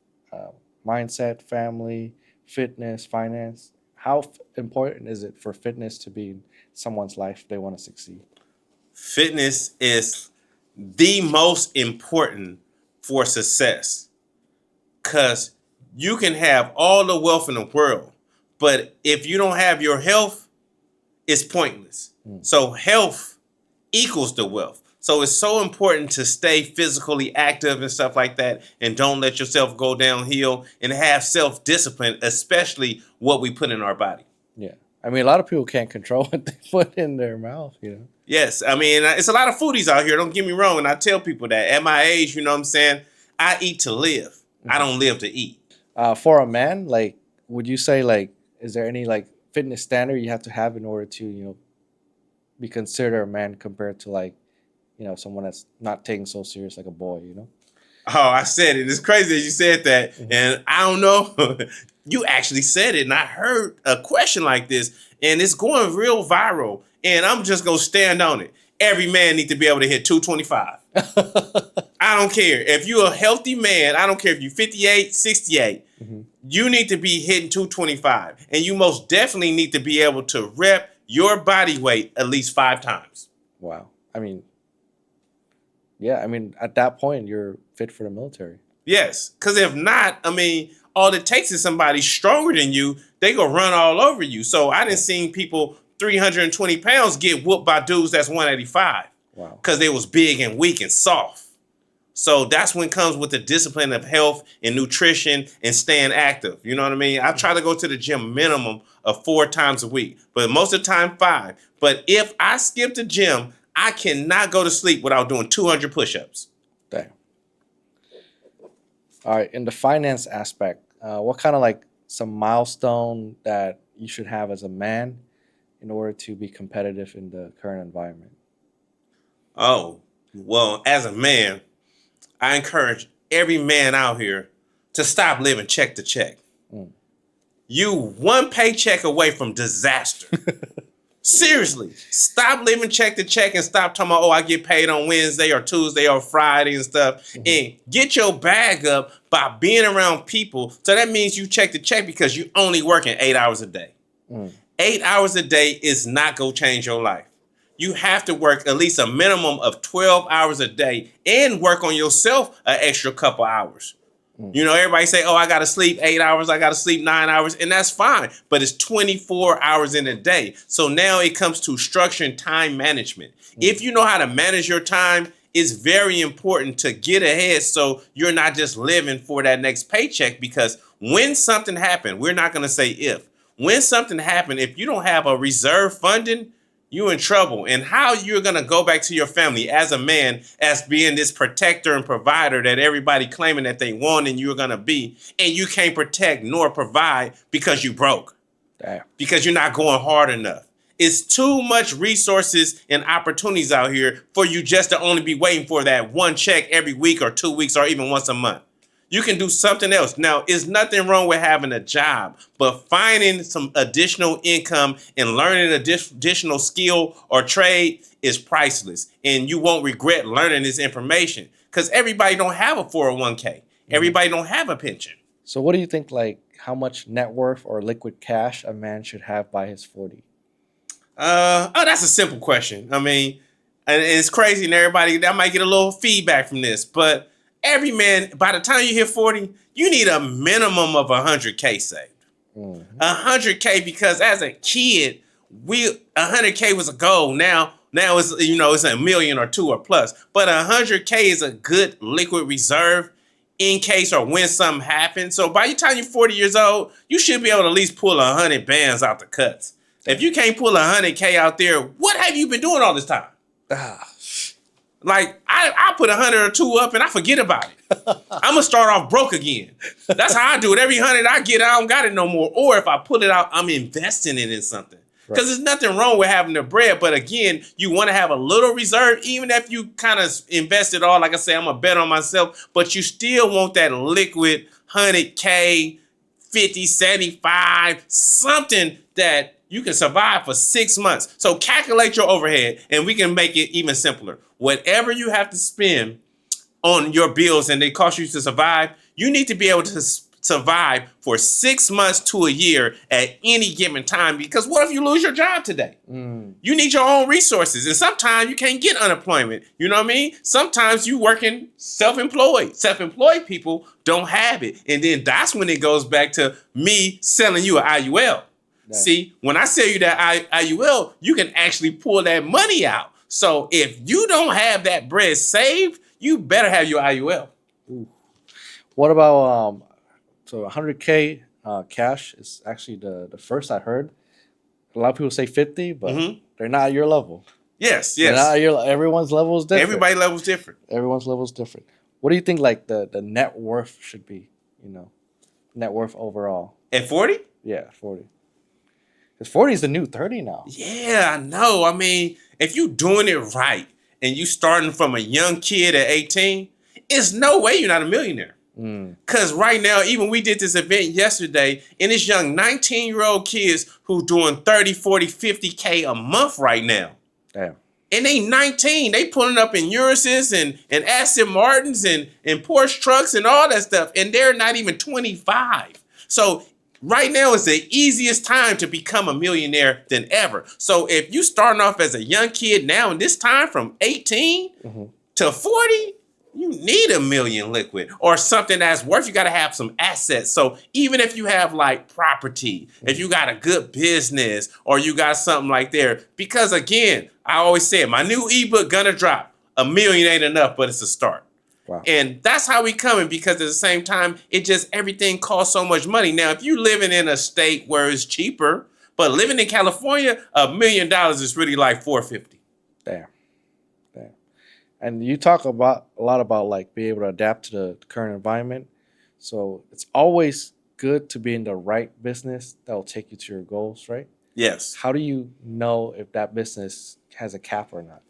mindset, family, fitness, finance. How important is it for fitness to be in someone's life if they want to succeed? Fitness is the most important for success, because you can have all the wealth in the world, but if you don't have your health, it's pointless. So health equals the wealth. So it's so important to stay physically active and stuff like that, and don't let yourself go downhill, and have self-discipline, especially what we put in our body. Yeah. I mean, a lot of people can't control what they put in their mouth, Yes, I mean, it's a lot of foodies out here, don't get me wrong, and I tell people that at my age, you know what I'm saying, I eat to live. I don't live to eat. For a man, like, would you say, like, is there any, like, fitness standard you have to have in order to, be considered a man compared to, like, someone that's not taking so serious like a boy, Oh, I said it. It's crazy that you said that. And I don't know. You actually said it. And I heard a question like this. And it's going real viral. And I'm just going to stand on it. Every man needs to be able to hit 225. I don't care. If you're a healthy man, I don't care if you're 58, 68. You need to be hitting 225. And you most definitely need to be able to rep your body weight at least 5 times. Wow. I mean, yeah, I mean, at that point, you're fit for the military. Yes, because if not, I mean, all it takes is somebody stronger than you. They gonna run all over you. So I done seen people 320 pounds get whooped by dudes that's 185. Wow. Because they was big and weak and soft. So that's when it comes with the discipline of health and nutrition and staying active. You know what I mean? I try to go to the gym minimum of 4 times a week, but most of the time 5. But if I skip the gym, I cannot go to sleep without doing 200 push-ups. Damn. All right. In the finance aspect, what kind of like some milestone that you should have as a man in order to be competitive in the current environment? Oh, well, as a man, I encourage every man out here to stop living check to check. You one paycheck away from disaster. Seriously, stop living check to check and stop talking about, I get paid on Wednesday or Tuesday or Friday and stuff. And get your bag up by being around people. So that means you check to check because you only working 8 hours a day. 8 hours a day is not going to change your life. You have to work at least a minimum of 12 hours a day and work on yourself an extra couple hours. Everybody say, I got to sleep 8 hours, I got to sleep 9 hours, and that's fine. But it's 24 hours in a day. So now it comes to structure and time management. If you know how to manage your time, it's very important to get ahead so you're not just living for that next paycheck, because when something happened, we're not going to say if. When something happened, if you don't have a reserve funding, you're in trouble. And how you're going to go back to your family as a man, as being this protector and provider that everybody claiming that they want and you're going to be, and you can't protect nor provide because you broke. Damn. Because you're not going hard enough. It's too much resources and opportunities out here for you just to only be waiting for that one check every week or 2 weeks or even once a month. You can do something else. Now, there's nothing wrong with having a job, but finding some additional income and learning additional skill or trade is priceless. And you won't regret learning this information, because everybody don't have a 401k. Everybody don't have a pension. So what do you think, like, how much net worth or liquid cash a man should have by his 40? That's a simple question. I mean, and it's crazy, and everybody that might get a little feedback from this, but every man, by the time you hit 40, you need a minimum of 100K saved. 100K, because as a kid, 100K was a goal. Now it's, it's a million or two or plus. But 100K is a good liquid reserve in case or when something happens. So by the time you're 40 years old, you should be able to at least pull 100 bands out the cuts. If you can't pull 100K out there, what have you been doing all this time? Like, I put 100 or two up and I forget about it. I'm gonna start off broke again. That's how I do it. Every 100 I get, I don't got it no more. Or if I pull it out, I'm investing it in something. Because there's nothing wrong with having the bread. But again, you want to have a little reserve, even if you kind of invest it all. Like I say, I'm gonna bet on myself, but you still want that liquid 100K, 50, 75, something that you can survive for 6 months. So calculate your overhead, and we can make it even simpler. Whatever you have to spend on your bills and they cost you to survive, you need to be able to survive for 6 months to a year at any given time. Because what if you lose your job today? You need your own resources. And sometimes you can't get unemployment. You know what I mean? Sometimes you working self-employed. Self-employed people don't have it. And then that's when it goes back to me selling you an IUL. Yeah. See, when I sell you that IUL, you can actually pull that money out. So if you don't have that bread saved, you better have your IUL. Ooh. What about so 100K cash is actually the first I heard. A lot of people say 50, but they're not at your level. Yes. They're not at everyone's level is different. Everybody's level is different. Everyone's level is different. What do you think like the net worth should be? Net worth overall. At 40? Yeah, 40. Because 40 is the new 30 now. Yeah, I know. I mean, if you doing it right and you starting from a young kid at 18, it's no way you're not a millionaire. Because right now, even we did this event yesterday, and it's young 19-year-old kids who doing 30, 40, 50K a month right now. Damn. And they 19. They pulling up in Uruses and Aston Martins and Porsche trucks and all that stuff. And they're not even 25. So right now is the easiest time to become a millionaire than ever. So if you starting off as a young kid now in this time from 18 to 40, you need $1 million liquid or something that's worth. You got to have some assets. So even if you have like property, if you got a good business or you got something like there, because again, I always say my new ebook gonna drop. $1 million ain't enough, but it's a start. Wow. And that's how we coming, because at the same time, it just everything costs so much money. Now, if you living in a state where it's cheaper, but living in California, $1 million is really like $450. Damn. And you talk a lot about like being able to adapt to the current environment. So it's always good to be in the right business that will take you to your goals, right? Yes. How do you know if that business has a cap or not?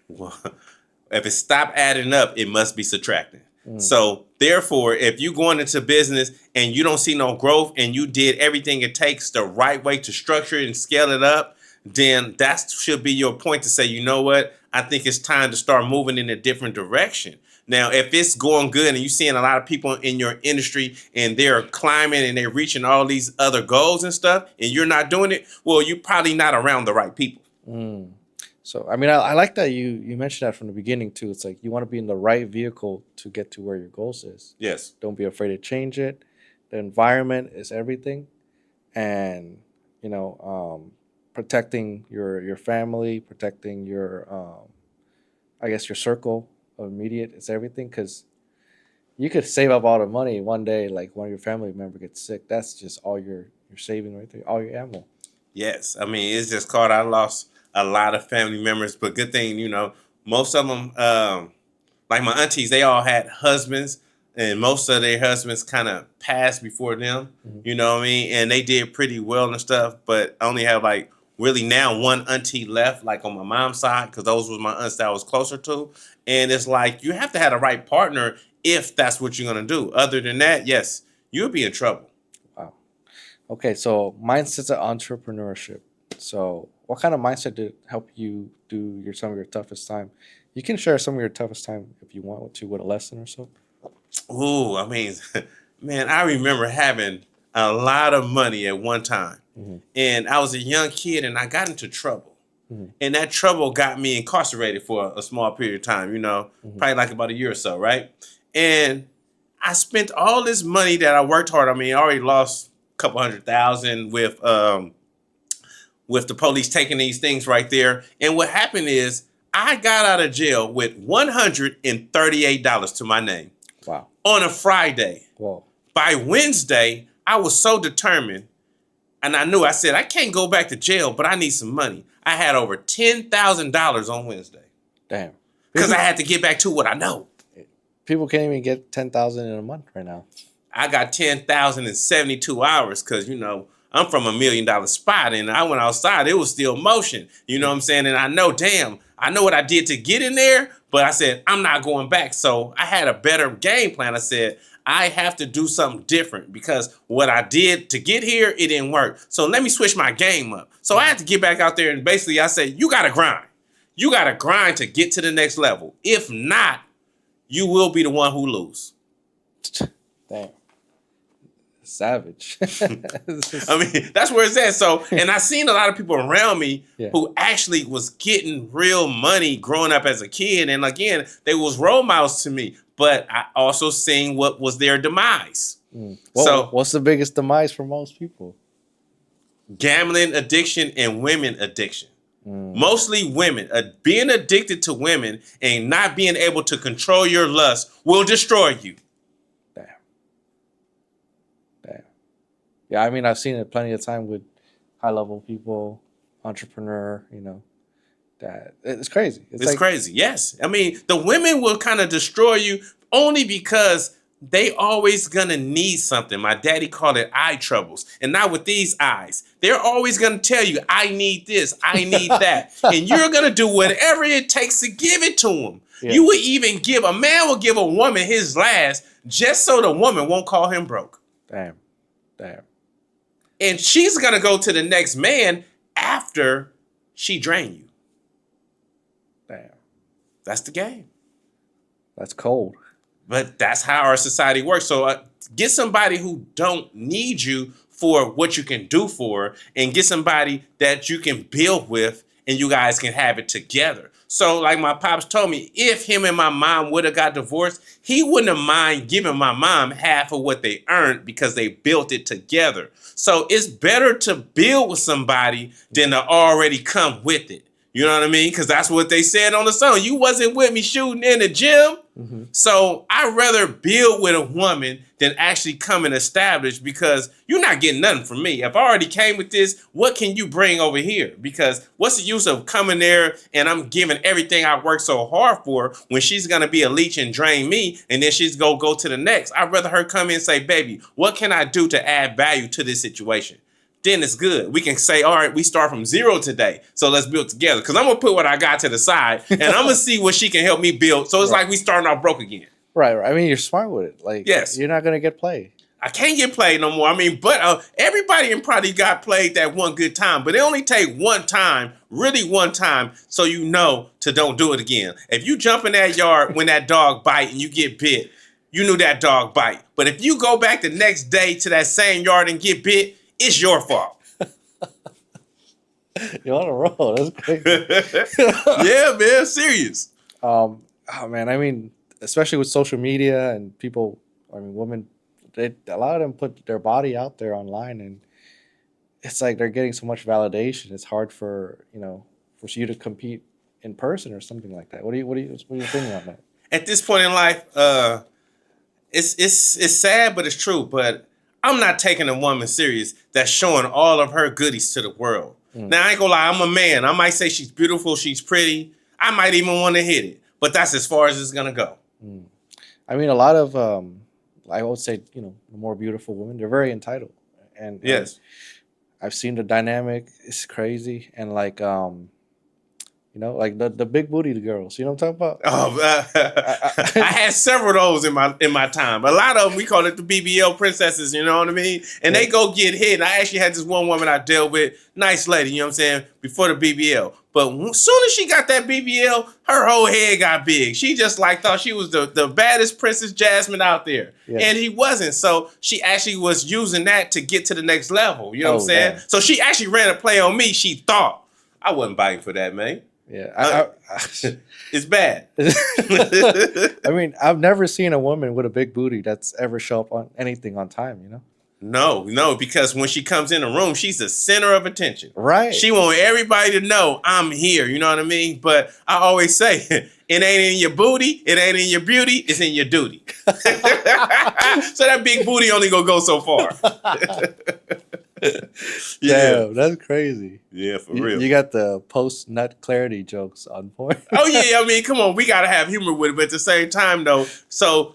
Well, if it stopped adding up, it must be subtracting. So therefore, if you going into business and you don't see no growth and you did everything it takes the right way to structure it and scale it up, then that should be your point to say, you know what? I think it's time to start moving in a different direction. Now, if it's going good and you're seeing a lot of people in your industry and they're climbing and they're reaching all these other goals and stuff, and you're not doing it, well, you're probably not around the right people. So, I mean, I like that you mentioned that from the beginning, too. It's like you want to be in the right vehicle to get to where your goals is. Yes. Don't be afraid to change it. The environment is everything. And, protecting your family, protecting your, I guess, your circle of immediate is everything. Because you could save up all the money one day, like one of your family member gets sick. That's just all you're saving right there, all your ammo. Yes. I mean, it's just called, I lost a lot of family members, but good thing, most of them, like my aunties, they all had husbands, and most of their husbands kind of passed before them, you know what I mean? And they did pretty well and stuff, but I only have like really now one auntie left, like on my mom's side, because those was my aunts that I was closer to. And it's like, you have to have the right partner if that's what you're going to do. Other than that, yes, you'll be in trouble. Wow. Okay, so mindset's of entrepreneurship. So what kind of mindset did help you do some of your toughest time? You can share some of your toughest time if you want to with a lesson or so. Ooh, I mean, man, I remember having a lot of money at one time. And I was a young kid and I got into trouble. And that trouble got me incarcerated for a small period of time, probably like about a year or so, right? And I spent all this money that I worked hard. I mean, I already lost a couple $100,000 with the police taking these things right there. And what happened is I got out of jail with $138 to my name. Wow. On a Friday. Whoa. By Wednesday, I was so determined, and I said, I can't go back to jail, but I need some money. I had over $10,000 on Wednesday. Damn. Because I had to get back to what I know. People can't even get 10,000 in a month right now. I got 10,000 in 72 hours because, I'm from $1 million spot, and I went outside. It was still motion. You know what I'm saying? And I know what I did to get in there, but I said, I'm not going back. So I had a better game plan. I said, I have to do something different because what I did to get here, it didn't work. So let me switch my game up. So I had to get back out there, and basically I said, you got to grind. You got to grind to get to the next level. If not, you will be the one who lose. Damn. Savage. I mean, that's where it's at. So, and I seen a lot of people around me who actually was getting real money growing up as a kid. And again, they was role models to me, but I also seen what was their demise. So what's the biggest demise for most people? Gambling addiction and women addiction. Mostly women. Being addicted to women and not being able to control your lust will destroy you. Damn. Yeah, I mean, I've seen it plenty of time with high-level people, entrepreneur, that it's crazy. It's crazy, yes. I mean, the women will kind of destroy you only because they always gonna need something. My daddy called it eye troubles. And not with these eyes. They're always gonna tell you, I need this, I need that. And you're gonna do whatever it takes to give it to them. Yeah. You would even a man will give a woman his last just so the woman won't call him broke. Damn. And she's gonna go to the next man after she drain you. Damn. That's the game. That's cold. But that's how our society works. So get somebody who don't need you for what you can do for, and get somebody that you can build with, and you guys can have it together. So like my pops told me, if him and my mom would have got divorced, he wouldn't have mind giving my mom half of what they earned because they built it together. So it's better to build with somebody than to already come with it. You know what I mean? Because that's what they said on the song. You wasn't with me shooting in the gym. Mm-hmm. So I'd rather build with a woman than actually come and establish, because you're not getting nothing from me. If I already came with this, what can you bring over here? Because what's the use of coming there and I'm giving everything I worked so hard for when she's going to be a leech and drain me, and then she's going to go to the next? I'd rather her come in and say, baby, what can I do to add value to this situation? Then it's good. We can say, all right, we start from zero today, so let's build together. Because I'm going to put what I got to the side, and I'm going to see what she can help me build. So it's like we starting off broke again. Right. I mean, you're smart with it. Like, yes, you're not going to get played. I can't get played no more. I mean, but everybody in probably got played that one good time. But it only take one time, really one time, so you know to don't do it again. If you jump in that yard when that dog bite and you get bit, you knew that dog bite. But if you go back the next day to that same yard and get bit, it's your fault. You're on a roll. That's crazy. Yeah, man. Serious. Oh, man. I mean, especially with social media and people, I mean, women, a lot of them put their body out there online, and it's like they're getting so much validation. It's hard for you to compete in person or something like that. What are you thinking on that? At this point in life, it's sad, but it's true. But I'm not taking a woman serious that's showing all of her goodies to the world. Now, I ain't gonna lie, I'm a man. I might say she's beautiful, she's pretty. I might even want to hit it. But that's as far as it's gonna go. I mean, a lot of, I would say, the more beautiful women, they're very entitled. And yes, I've seen the dynamic. It's crazy. And like, like the big booty girls. You know what I'm talking about? Oh, I had several of those in my time. A lot of them, we call it the BBL princesses. You know what I mean? And they go get hit. And I actually had this one woman I dealt with, nice lady. You know what I'm saying? Before the BBL. But as soon as she got that BBL, her whole head got big. She just thought she was the baddest Princess Jasmine out there. Yes. And he wasn't. So she actually was using that to get to the next level. You know what I'm saying? Man. So she actually ran a play on me, she thought. I wasn't biting for that, man. Yeah, It's bad. I mean, I've never seen a woman with a big booty that's ever show up on anything on time. You know? No, because when she comes in the room, she's the center of attention. Right. She want everybody to know I'm here. You know what I mean? But I always say, it ain't in your booty, it ain't in your beauty, it's in your duty. So that big booty only gonna go so far. Damn, that's crazy. Yeah, for real. You got the post-nut clarity jokes on point. Oh yeah, I mean, come on, we gotta have humor with it, but at the same time, though, so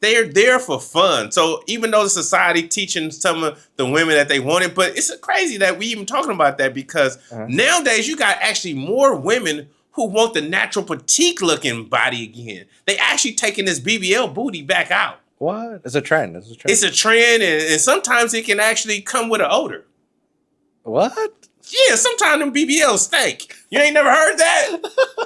they're there for fun. So even though the society teaching some of the women that they wanted, but it's crazy that we even talking about that because nowadays you got actually more women who want the natural petite looking body again. They actually taking this BBL booty back out. What? It's a trend. It's a trend, and sometimes it can actually come with an odor. What? Yeah, sometimes them BBL stink. You ain't never heard that?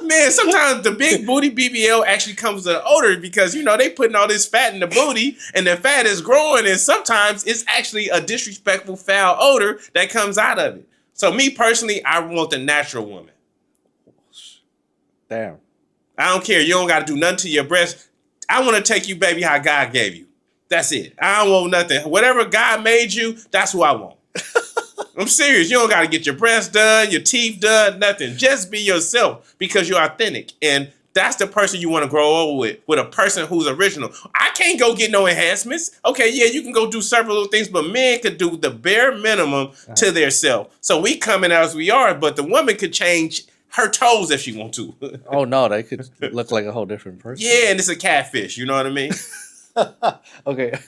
Man, sometimes the big booty BBL actually comes with an odor because, you know, they putting all this fat in the booty and the fat is growing and sometimes it's actually a disrespectful foul odor that comes out of it. So me personally, I want the natural woman. Damn. I don't care. You don't got to do nothing to your breast. I want to take you, baby, how God gave you. That's it. I don't want nothing. Whatever God made you, that's who I want. I'm serious. You don't got to get your breasts done, your teeth done, nothing. Just be yourself because you're authentic. And that's the person you want to grow old with a person who's original. I can't go get no enhancements. Okay, yeah, you can go do several little things, but men could do the bare minimum to their self. So we coming out as we are, but the woman could change her toes if she want to. Oh, no, they could look like a whole different person. Yeah, and it's a catfish. You know what I mean? Okay.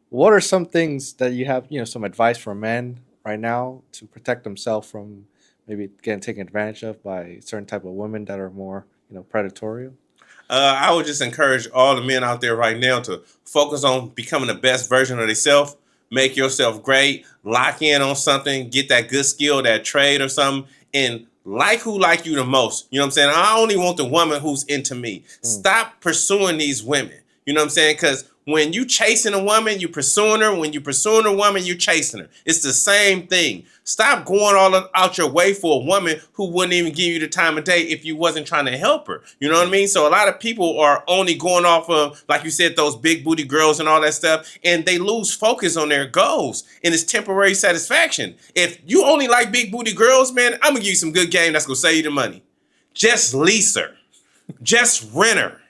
What are some things that you have, some advice for men right now to protect themselves from maybe getting taken advantage of by certain type of women that are more, predatory? I would just encourage all the men out there right now to focus on becoming the best version of themselves. Make yourself great. Lock in on something. Get that good skill, that trade or something. And like who like you the most. You know what I'm saying? I only want the woman who's into me. Stop pursuing these women. You know what I'm saying? Because when you chasing a woman, you pursuing her. When you pursuing a woman, you chasing her. It's the same thing. Stop going all out your way for a woman who wouldn't even give you the time of day if you wasn't trying to help her. You know what I mean? So a lot of people are only going off of, like you said, those big booty girls and all that stuff, and they lose focus on their goals, and it's temporary satisfaction. If you only like big booty girls, man, I'm going to give you some good game that's going to save you the money. Just lease her. Just rent her.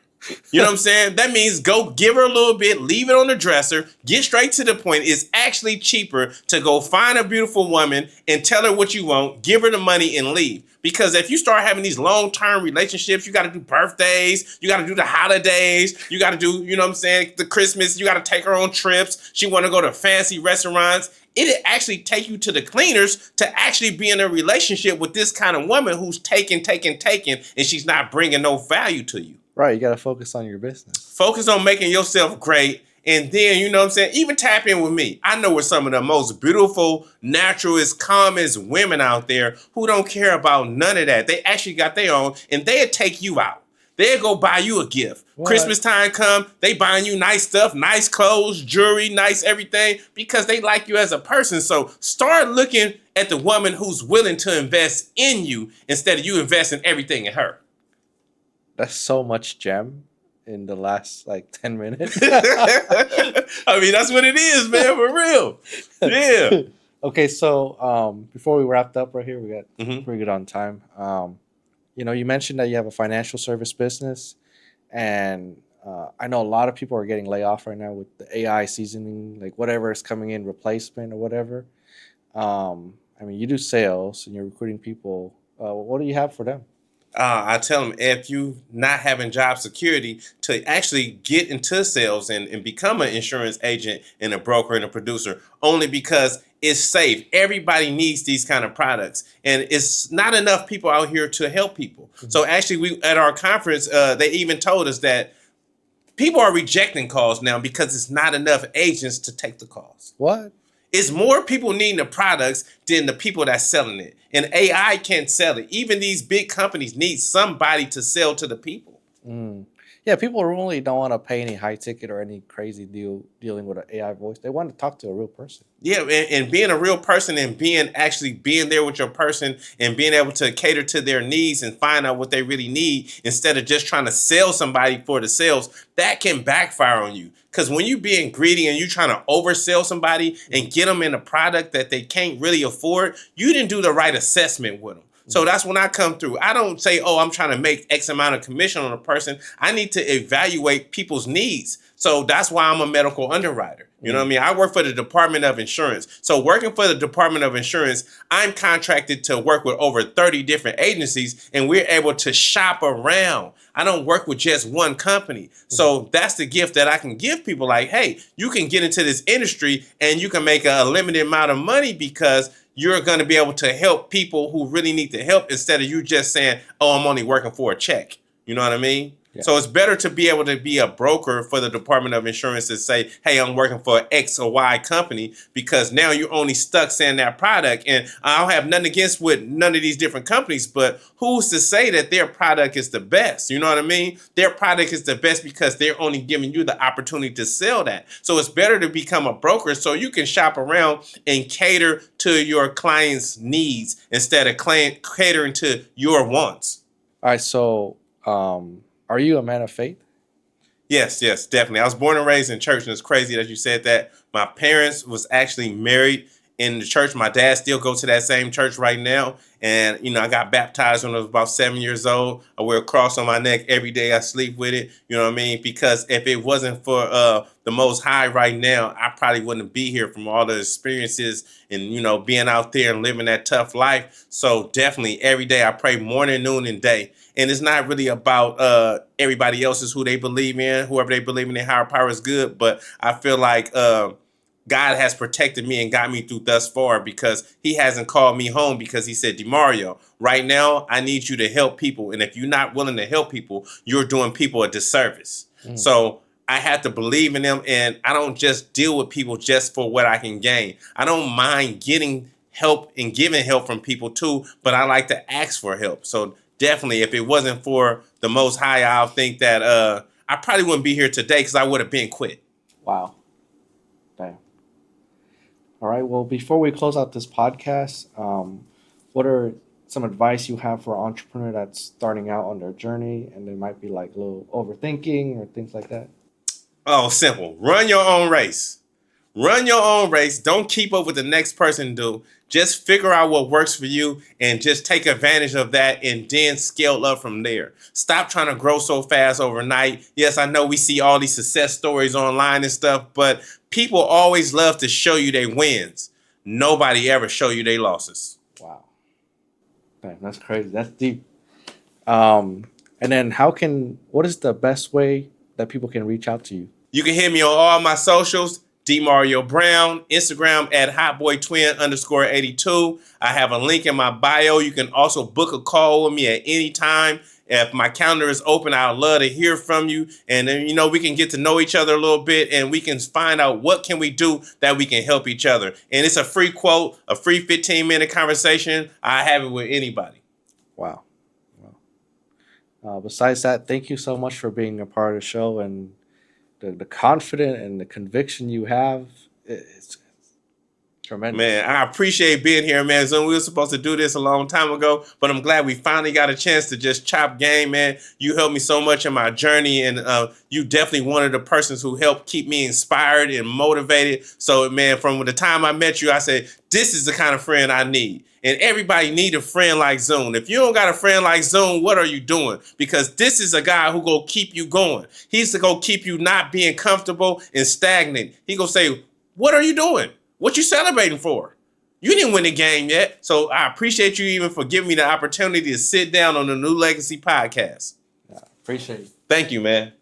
You know what I'm saying? That means go give her a little bit, leave it on the dresser, get straight to the point. It's actually cheaper to go find a beautiful woman and tell her what you want, give her the money and leave. Because if you start having these long-term relationships, you got to do birthdays, you got to do the holidays, you got to do, you know what I'm saying, the Christmas, you got to take her on trips. She want to go to fancy restaurants. It'll actually take you to the cleaners to actually be in a relationship with this kind of woman who's taking, and she's not bringing no value to you. Right, you got to focus on your business. Focus on making yourself great. And then, you know what I'm saying, even tap in with me. I know we're some of the most beautiful, naturalist, calmest women out there who don't care about none of that. They actually got their own, and they'll take you out. They'll go buy you a gift. What? Christmas time come, they buying you nice stuff, nice clothes, jewelry, nice everything, because they like you as a person. So start looking at the woman who's willing to invest in you instead of you investing everything in her. That's so much gem in the last 10 minutes. I mean, that's what it is, man, for real. Yeah. Okay, so before we wrapped up right here, we got pretty good on time. You mentioned that you have a financial service business, and I know a lot of people are getting laid off right now with the AI seasoning, whatever is coming in, replacement or whatever. You do sales and you're recruiting people. What do you have for them? I tell them if you not having job security to actually get into sales and become an insurance agent and a broker and a producer, only because it's safe. Everybody needs these kind of products, and it's not enough people out here to help people. So actually, we at our conference, they even told us that people are rejecting calls now because it's not enough agents to take the calls. What? It's more people needing the products than the people that's selling it. And AI can't sell it. Even these big companies need somebody to sell to the people. Yeah, people really don't want to pay any high ticket or any crazy deal dealing with an AI voice. They want to talk to a real person. Yeah, and being a real person and being there with your person and being able to cater to their needs and find out what they really need instead of just trying to sell somebody for the sales, that can backfire on you. Because when you being greedy and you trying to oversell somebody and get them in a product that they can't really afford, you didn't do the right assessment with them. So that's when I come through. I don't say, oh, I'm trying to make X amount of commission on a person. I need to evaluate people's needs. So that's why I'm a medical underwriter. You know what I mean? I work for the Department of Insurance. So working for the Department of Insurance, I'm contracted to work with over 30 different agencies, and we're able to shop around. I don't work with just one company. So that's the gift that I can give people. Like, hey, you can get into this industry and you can make a limited amount of money because you're going to be able to help people who really need the help instead of you just saying, oh, I'm only working for a check. You know what I mean? Yeah. So it's better to be able to be a broker for the Department of Insurance and say, hey, I'm working for X or Y company, because now you're only stuck saying that product. And I don't have nothing against with none of these different companies, but who's to say that their product is the best? You know what I mean? Their product is the best because they're only giving you the opportunity to sell that. So it's better to become a broker so you can shop around and cater to your client's needs instead of catering to your wants. All right, so are you a man of faith? Yes, definitely. I was born and raised in church, and it's crazy that you said that. My parents was actually married in the church. My dad still goes to that same church right now. And, you know, I got baptized when I was about 7 years old. I wear a cross on my neck every day. I sleep with it. You know what I mean? Because if it wasn't for the Most High right now, I probably wouldn't be here from all the experiences and, you know, being out there and living that tough life. So definitely every day I pray morning, noon, and day. And it's not really about everybody else's who they believe in, whoever they believe in, their higher power is good. But I feel like God has protected me and got me through thus far because he hasn't called me home because he said, Demario, right now, I need you to help people. And if you're not willing to help people, you're doing people a disservice. So I have to believe in them. And I don't just deal with people just for what I can gain. I don't mind getting help and giving help from people too, but I like to ask for help. So definitely, if it wasn't for the Most High, I'll think that I probably wouldn't be here today because I would have been quit. Wow. Damn. All right. Well, before we close out this podcast, what are some advice you have for an entrepreneur that's starting out on their journey and they might be like a little overthinking or things like that? Oh, simple. Run your own race. Run your own race. Don't keep up with the next person do. Just figure out what works for you and just take advantage of that and then scale up from there. Stop trying to grow so fast overnight. Yes, I know we see all these success stories online and stuff, but people always love to show you their wins. Nobody ever show you their losses. Wow. Man, that's crazy. That's deep. And then what is the best way that people can reach out to you? You can hit me on all my socials. Demario Brown, Instagram at hotboytwin_82. I have a link in my bio. You can also book a call with me at any time. If my calendar is open, I'd love to hear from you. And then, you know, we can get to know each other a little bit and we can find out what can we do that we can help each other. And it's a free quote, a free 15-minute conversation. I have it with anybody. Wow. Besides that, thank you so much for being a part of the show, and the confidence and the conviction you have, it's tremendous. Man, I appreciate being here, man. So we were supposed to do this a long time ago, but I'm glad we finally got a chance to just chop game, man. You helped me so much in my journey, and you definitely one of the persons who helped keep me inspired and motivated. So, man, from the time I met you, I said, this is the kind of friend I need. And everybody need a friend like Zoom. If you don't got a friend like Zoom, what are you doing? Because this is a guy who go keep you going. He's to go keep you not being comfortable and stagnant. He gonna say, what are you doing? What you celebrating for? You didn't win the game yet. So I appreciate you even for giving me the opportunity to sit down on the New Legacy podcast. Yeah, appreciate it. Thank you, man.